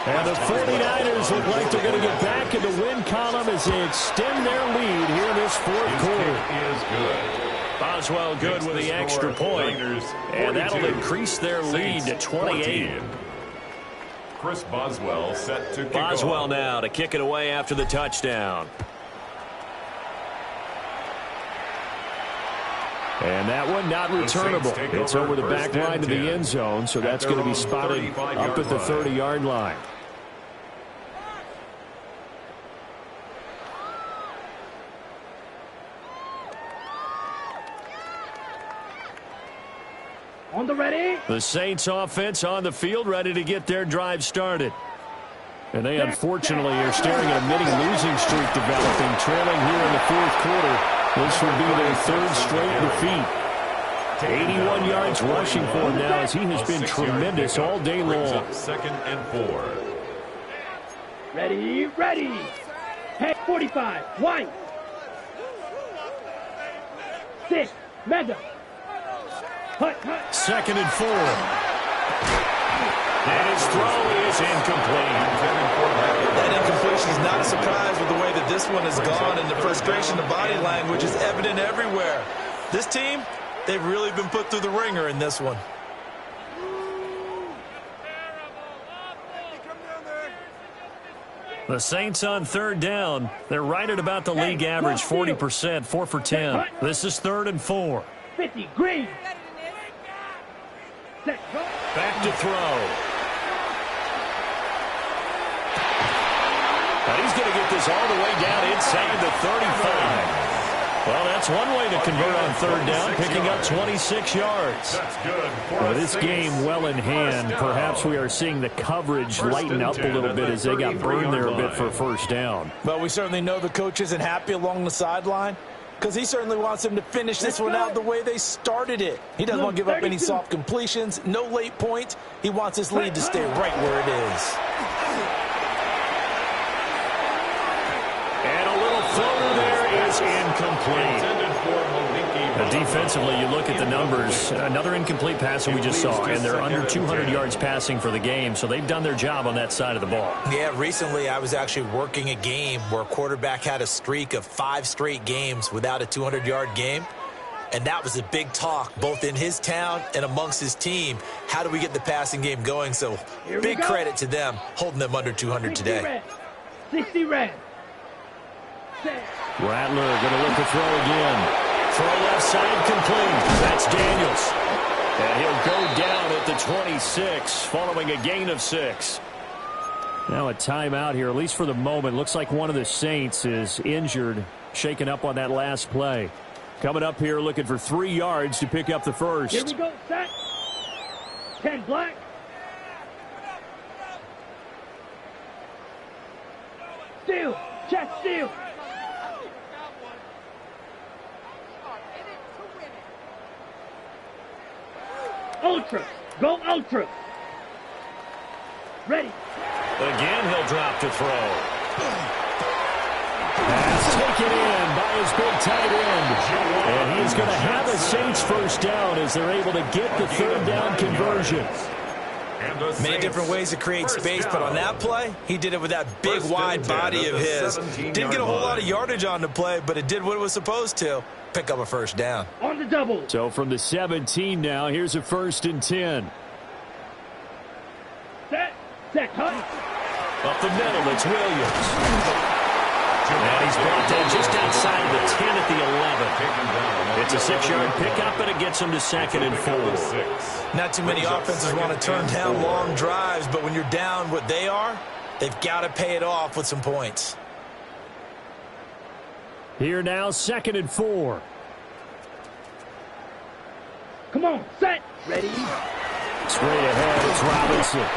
And the 49ers look like they're going to get back in the win column as they extend their lead here in this fourth quarter. Is good. Boswell good with the extra point, and that'll increase their lead to 28. Chris Boswell set to kick Boswell off. now to kick it away after the touchdown. And that one not returnable. It's over the back line to the end zone, so that's going to be spotted up at the 30-yard line. On the ready. The Saints offense on the field ready to get their drive started. And they unfortunately are staring at a mini losing streak developing, trailing here in the fourth quarter This would be their third straight defeat. 81 yards rushing for him now as he has been tremendous all day long. 2nd and 4. Ready, ready. Hey, 45, white. 6, mega. Hut, hut. 2nd and 4. And his throw is incomplete. That incompletion is not a surprise with the way that this one has gone, and the frustration, the body language is evident everywhere. This team, they've really been put through the ringer in this one. The Saints on 3rd down. They're right at about the league average, 40%, 4 for 10. This is 3rd and 4. 50, green. Set, go. Back to throw. And he's going to get this all the way down inside the 35. Well, that's one way to convert on 3rd down, picking up 26 yards. That's good. Well, this game well in hand. Perhaps we are seeing the coverage lighten up a little bit as they got burned there a bit for 1st down. Well, we certainly know the coach isn't happy along the sideline because he certainly wants them to finish this one out the way they started it. He doesn't want to give up any soft completions, no late points. He wants his lead to stay right where it is. And a little floater there is incomplete. Defensively, you look at the numbers. Another incomplete pass that we just saw, and they're under 200 yards passing for the game, so they've done their job on that side of the ball. Yeah, recently I was actually working a game where a quarterback had a streak of 5 straight games without a 200-yard game, and that was a big talk both in his town and amongst his team. How do we get the passing game going? So big credit to them holding them under 200 today. 60 red. Rattler going to look to throw again. Throw left side complete. That's Daniels. And he'll go down at the 26 following a gain of 6. Now a timeout here, at least for the moment. Looks like one of the Saints is injured, shaken up on that last play. Coming up here looking for 3 yards to pick up the first. Here we go, set. 10 black. Steal, check, steal. Ultra. Go ultra. Ready. Again, he'll drop to throw. Pass taken in by his big tight end. And he's going to have a Saints 1st down as they're able to get the 3rd down conversion. Many different ways to create space, but on that play, he did it with that big, wide body of his. Didn't get a whole lot of yardage on the play, but it did what it was supposed to. Pick up a 1st down. On the double. So from the 17 now, here's a 1st and 10. Set, cut. Up the middle, it's Williams. And he's brought down just outside of the 10 at the 11. It's a 6-yard pickup, and it gets him to 2nd and 4. Not too many offenses want to turn down long drives, but when you're down what they are, they've got to pay it off with some points. Here now, 2nd and 4. Come on, set. Ready. Straight ahead, it's Robinson.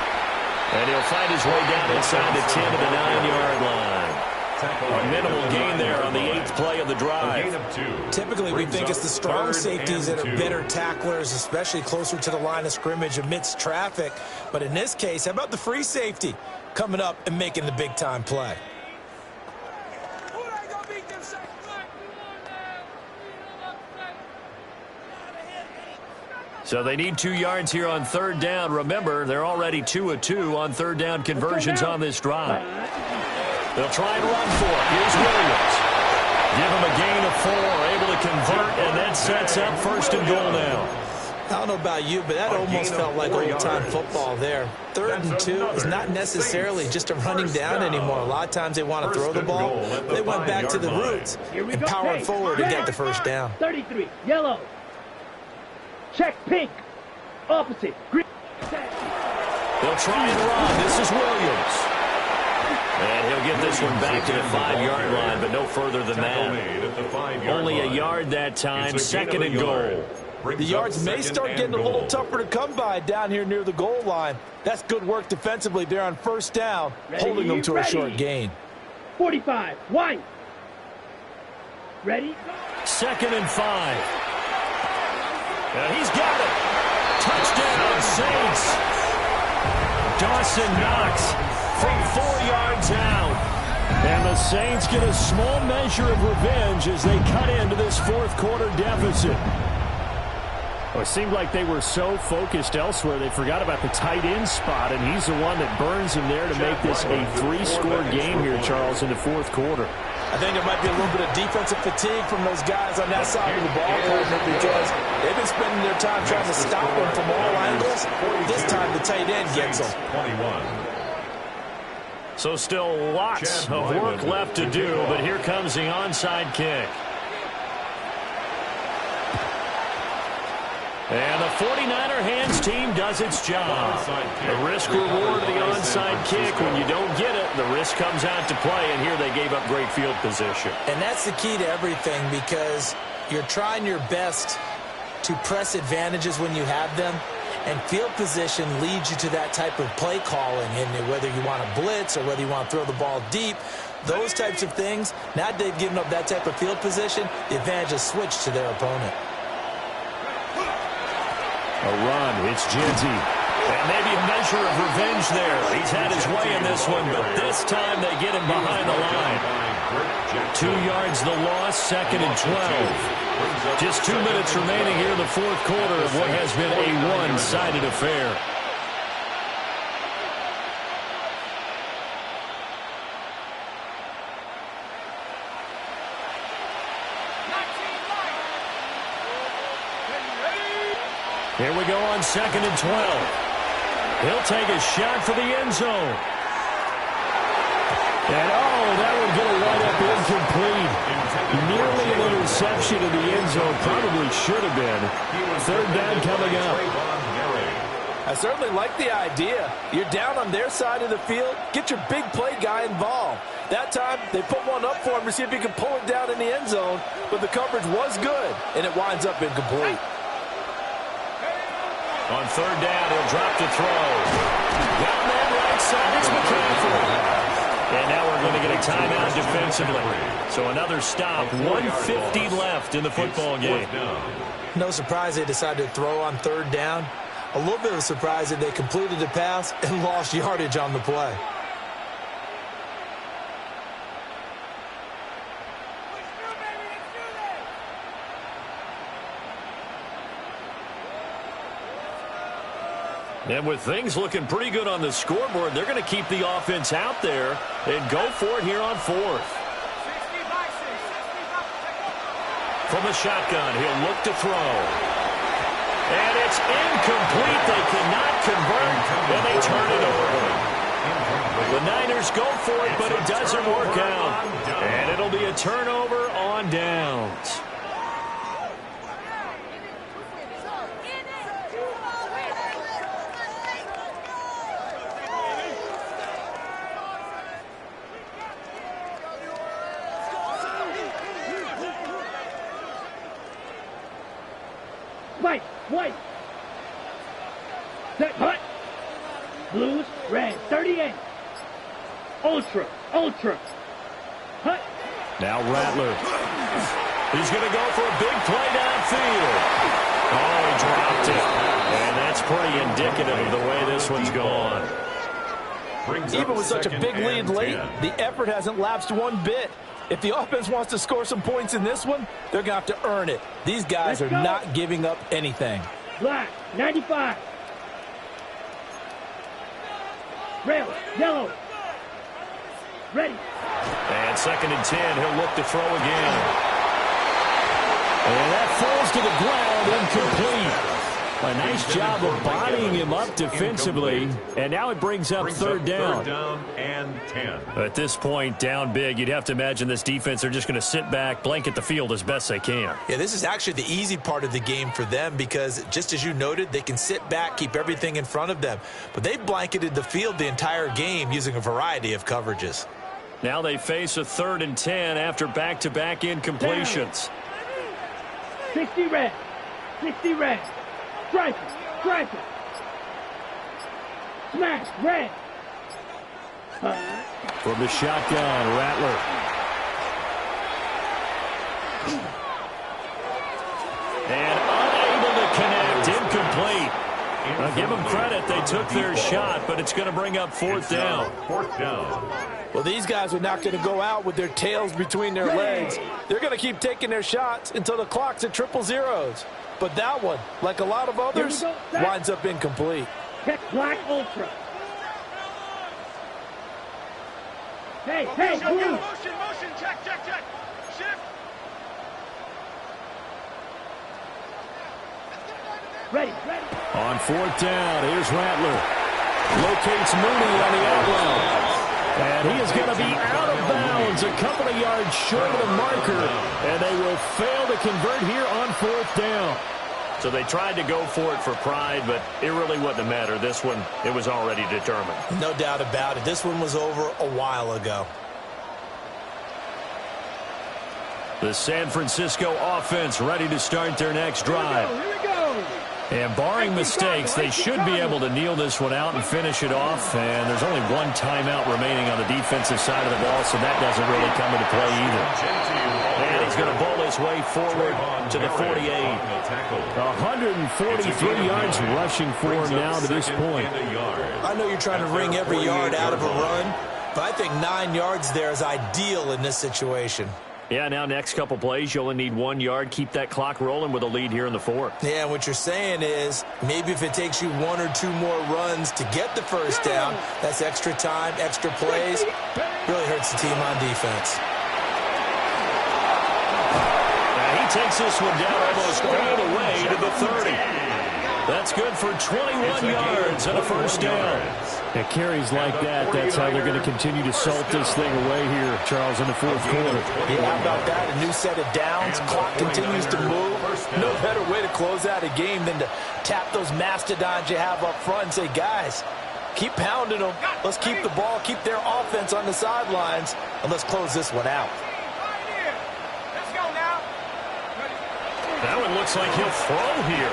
And he'll find his way down inside the 10 to the 9-yard line. A minimal gain there on the 8th play of the drive. Typically, we think it's the strong safeties that are better tacklers, especially closer to the line of scrimmage amidst traffic. But in this case, how about the free safety coming up and making the big-time play? So they need 2 yards here on 3rd down. Remember, they're already 2 of 2 on 3rd down conversions on this drive. They'll try and run for it. Here's Williams. Give him a gain of 4, able to convert, and that sets up 1st and goal now. I don't know about you, but that almost felt like old-time football there. 3rd and 2 is not necessarily just a running down anymore. A lot of times they want to throw the ball. They went back to the roots and powered forward to get the 1st down. 33, yellow. Check pink. Opposite. Green. They'll try and run. This is Williams. And he'll get this one back to the 5-yard line, but no further than that. Only a yard that time, 2nd and goal. The yards may start getting a little tougher to come by down here near the goal line. That's good work defensively there on 1st down, holding them to a short gain. 45, white. Ready? 2nd and 5. He's got it. Touchdown, Saints. Dawson Knox from 4 yards out. And the Saints get a small measure of revenge as they cut into this fourth quarter deficit. Well, it seemed like they were so focused elsewhere they forgot about the tight end spot, and he's the one that burns him there to make this a 3-score game here, Charles, in the fourth quarter. I think there might be a little bit of defensive fatigue from those guys on that side of the ball, because they've been spending their time trying to stop them from all angles. This time the tight end gets them. 21. So still lots of work left to do, but here comes the onside kick. And the 49er hands team does its job. The risk-reward of the onside kick. When you don't get it, the risk comes out to play, and here they gave up great field position. And that's the key to everything, because you're trying your best to press advantages when you have them, and field position leads you to that type of play calling, and whether you want to blitz or whether you want to throw the ball deep, those types of things. Now they've given up that type of field position, the advantage is switched to their opponent. A run, it's Jinzy. And maybe a measure of revenge there. He's had his way in this one, but this time they get him behind the line. 2 yards the loss, 2nd and 12. Just 2 minutes remaining here in the fourth quarter of what has been a one-sided affair. Here we go on 2nd and 12. He'll take a shot for the end zone. And, that would get a right-up incomplete. Nearly an interception in the end zone. Probably should have been. 3rd down coming up. I certainly like the idea. You're down on their side of the field. Get your big play guy involved. That time, they put one up for him to see if he can pull it down in the end zone. But the coverage was good, and it winds up incomplete. On 3rd down, he'll drop to throw. Down that right side, it's McCaffrey. And now we're going to get a timeout defensively. So another stop, 150 left in the football game. No surprise they decided to throw on 3rd down. A little bit of a surprise that they completed the pass and lost yardage on the play. And with things looking pretty good on the scoreboard, they're going to keep the offense out there and go for it here on 4th. From the shotgun, he'll look to throw. And it's incomplete. They cannot convert, and they turn it over. The Niners go for it, but it doesn't work out. And it'll be a turnover on downs. White. Set, hut. Blues, red, 38. Ultra. Hut. Now Rattler. He's going to go for a big play downfield. Oh, he dropped it. And that's pretty indicative of the way this one's gone. Even with such a big lead late, the effort hasn't lapsed one bit. If the offense wants to score some points in this one, they're going to have to earn it. These guys are not giving up anything. Black, 95. Red, yellow. Ready. And 2nd and 10, he'll look to throw again. And that falls to the ground, incomplete. A nice job of bodying him up defensively. And now it brings up 3rd down. 3rd down and 10. At this point, down big, you'd have to imagine this defense are just going to sit back, blanket the field as best they can. Yeah, this is actually the easy part of the game for them because, just as you noted, they can sit back, keep everything in front of them. But they blanketed the field the entire game using a variety of coverages. Now they face a 3rd and 10 after back-to-back incompletions. 60 red. Stripe it. Smash, red. From the shotgun, Rattler. And unable to connect, incomplete. Now give them credit, they took their shot, but it's going to bring up fourth down. Fourth down. Well, these guys are not going to go out with their tails between their legs. They're going to keep taking their shots until the clock's at 000. But that one, like a lot of others, winds up incomplete. Check Black Ultra. Hey, blue. Motion, check. Shift. Ready. On fourth down, here's Rattler. Locates Mooney on the outline. And he is going to be out of bounds, a couple of yards short of the marker. And they will fail to convert here on fourth down. So they tried to go for it for pride, but it really wouldn't matter. This one, it was already determined. No doubt about it. This one was over a while ago. The San Francisco offense ready to start their next drive. Here we go. And barring mistakes, they should be able to kneel this one out and finish it off. And there's only one timeout remaining on the defensive side of the ball, so that doesn't really come into play either. And he's going to bowl his way forward to the 48. 143 yards rushing for him now to this point. I know you're trying to wring every yard out of a run, but I think 9 yards there is ideal in this situation. Yeah, now next couple plays, you only need 1 yard. Keep that clock rolling with a lead here in the fourth. Yeah, what you're saying is maybe if it takes you 1 or 2 more runs to get the first down, that's extra time, extra plays. Really hurts the team on defense. Now he takes this one down almost all the way to the 30. That's good for 21 yards and a first down. It carries like that. That's how they're going to continue to salt this thing away here, Charles, in the fourth quarter. Yeah, how about that? A new set of downs. Clock continues to move. No better way to close out a game than to tap those mastodons you have up front and say, guys, keep pounding them. Let's keep the ball, keep their offense on the sidelines, and let's close this one out. Let's go now. That one looks like he'll throw here.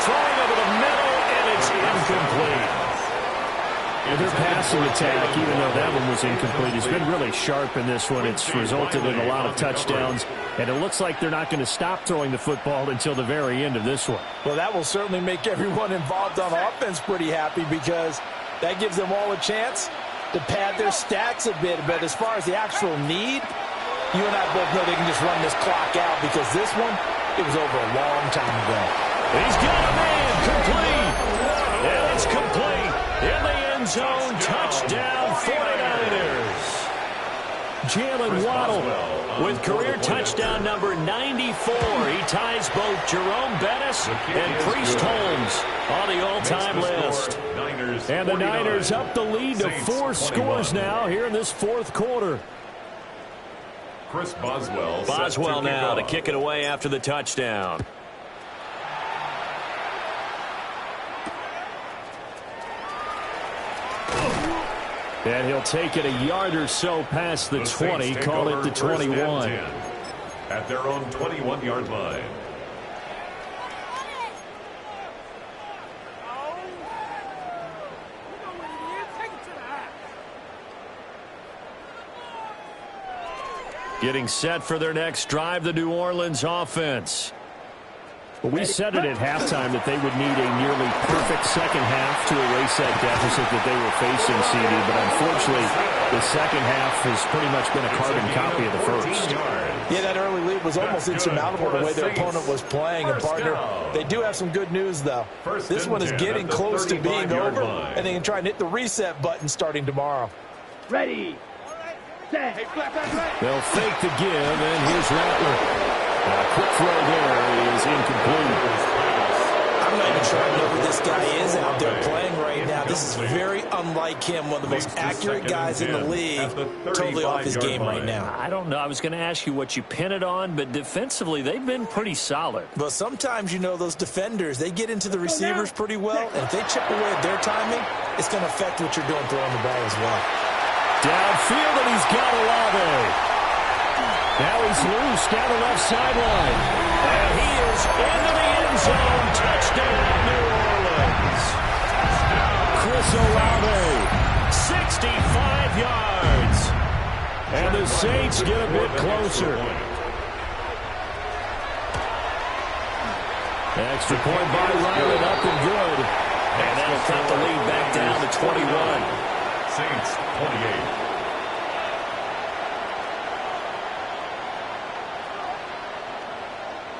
Throwing over the middle, and it's incomplete. And their passing attack, even though that one was incomplete, has been really sharp in this one. It's resulted in a lot of touchdowns, and it looks like they're not going to stop throwing the football until the very end of this one. Well, that will certainly make everyone involved on offense pretty happy because that gives them all a chance to pad their stats a bit. But as far as the actual need, you and I both know they can just run this clock out because this one, it was over a long time ago. He's got a man, complete. And it's complete. In the end zone, touchdown 49ers. Jalen Waddle with career touchdown number 94. He ties both Jerome Bettis and Priest Holmes on the all-time list. And the Niners up the lead to 4 scores now here in this fourth quarter. Chris Boswell. Boswell now to kick it away after the touchdown. And he'll take it a yard or so past the 20, call it the 21. At their own 21-yard line. Getting set for their next drive, the New Orleans offense. Well, we said it at halftime that they would need a nearly perfect second half to erase that deficit that they were facing, CD. But unfortunately, the second half has pretty much been a carbon copy of the first. Yeah, that early lead was almost insurmountable the way their opponent was playing. And, partner, they do have some good news, though. This one is getting close to being over, and they can try and hit the reset button starting tomorrow. Ready. Set. They'll fake the give, and here's Rattler. A quick throw there is incomplete. I'm not even sure I know who this guy is out there playing right now. This is very unlike him, one of the most accurate guys in the league, totally off his game right now. I don't know. I was going to ask you what you pin it on, but defensively, they've been pretty solid. Well, sometimes, you know, those defenders, they get into the receivers pretty well, and if they chip away at their timing, it's going to affect what you're doing throwing the ball as well. Downfield, and he's got Olave. Now he's loose down the left sideline. And he is into the end zone. Touchdown, New Orleans. Chris Olave, 65 yards. And the Saints get a bit closer. Extra point by Ryland, up and good. And that'll cut the lead back down to 21. Saints 28.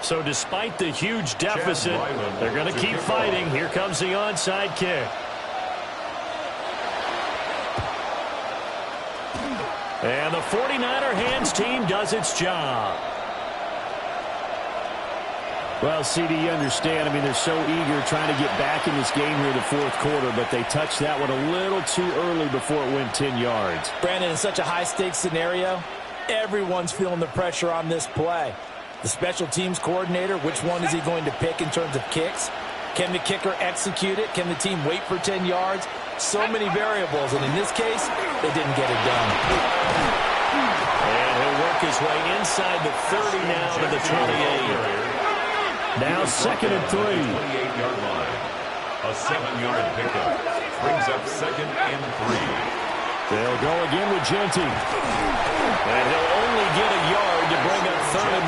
So despite the huge deficit, they're going to keep fighting. Here comes the onside kick. And the 49er hands team does its job. Well, CD, you understand. I mean, they're so eager trying to get back in this game here in the fourth quarter, but they touched that one a little too early before it went 10 yards. Brandon, in such a high-stakes scenario, everyone's feeling the pressure on this play. The special teams coordinator, which one is he going to pick in terms of kicks? Can the kicker execute it? Can the team wait for 10 yards? So many variables, and in this case, they didn't get it done. And he'll work his way inside the 30 now to the 28. Now 2nd and 3. 28-yard line. A 7-yard pickup brings up 2nd and 3. They'll go again with Genty. And he'll only get a yard to bring up 3rd and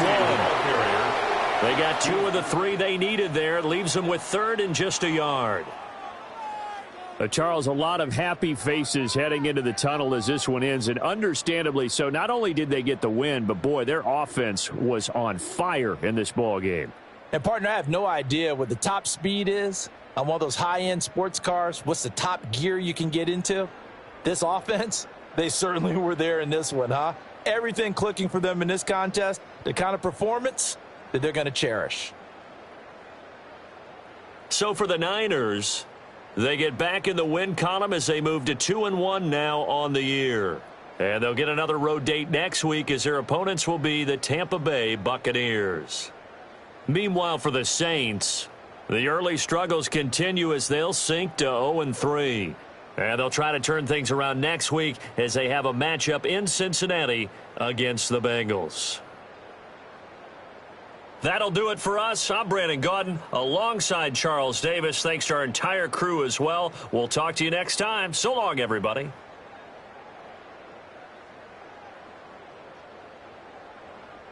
1. They got 2 of the 3 they needed there. It leaves them with 3rd and just a yard. Charles, a lot of happy faces heading into the tunnel as this one ends, and understandably so. Not only did they get the win, but, boy, their offense was on fire in this ball game. And, partner, I have no idea what the top speed is on one of those high-end sports cars. What's the top gear you can get into? This offense, they certainly were there in this one, huh? Everything clicking for them in this contest, the kind of performance that they're going to cherish. So for the Niners, they get back in the win column as they move to 2-1 now on the year. And they'll get another road date next week as their opponents will be the Tampa Bay Buccaneers. Meanwhile, for the Saints, the early struggles continue as they'll sink to 0-3. And they'll try to turn things around next week as they have a matchup in Cincinnati against the Bengals. That'll do it for us. I'm Brandon Gaudin alongside Charles Davis. Thanks to our entire crew as well. We'll talk to you next time. So long, everybody.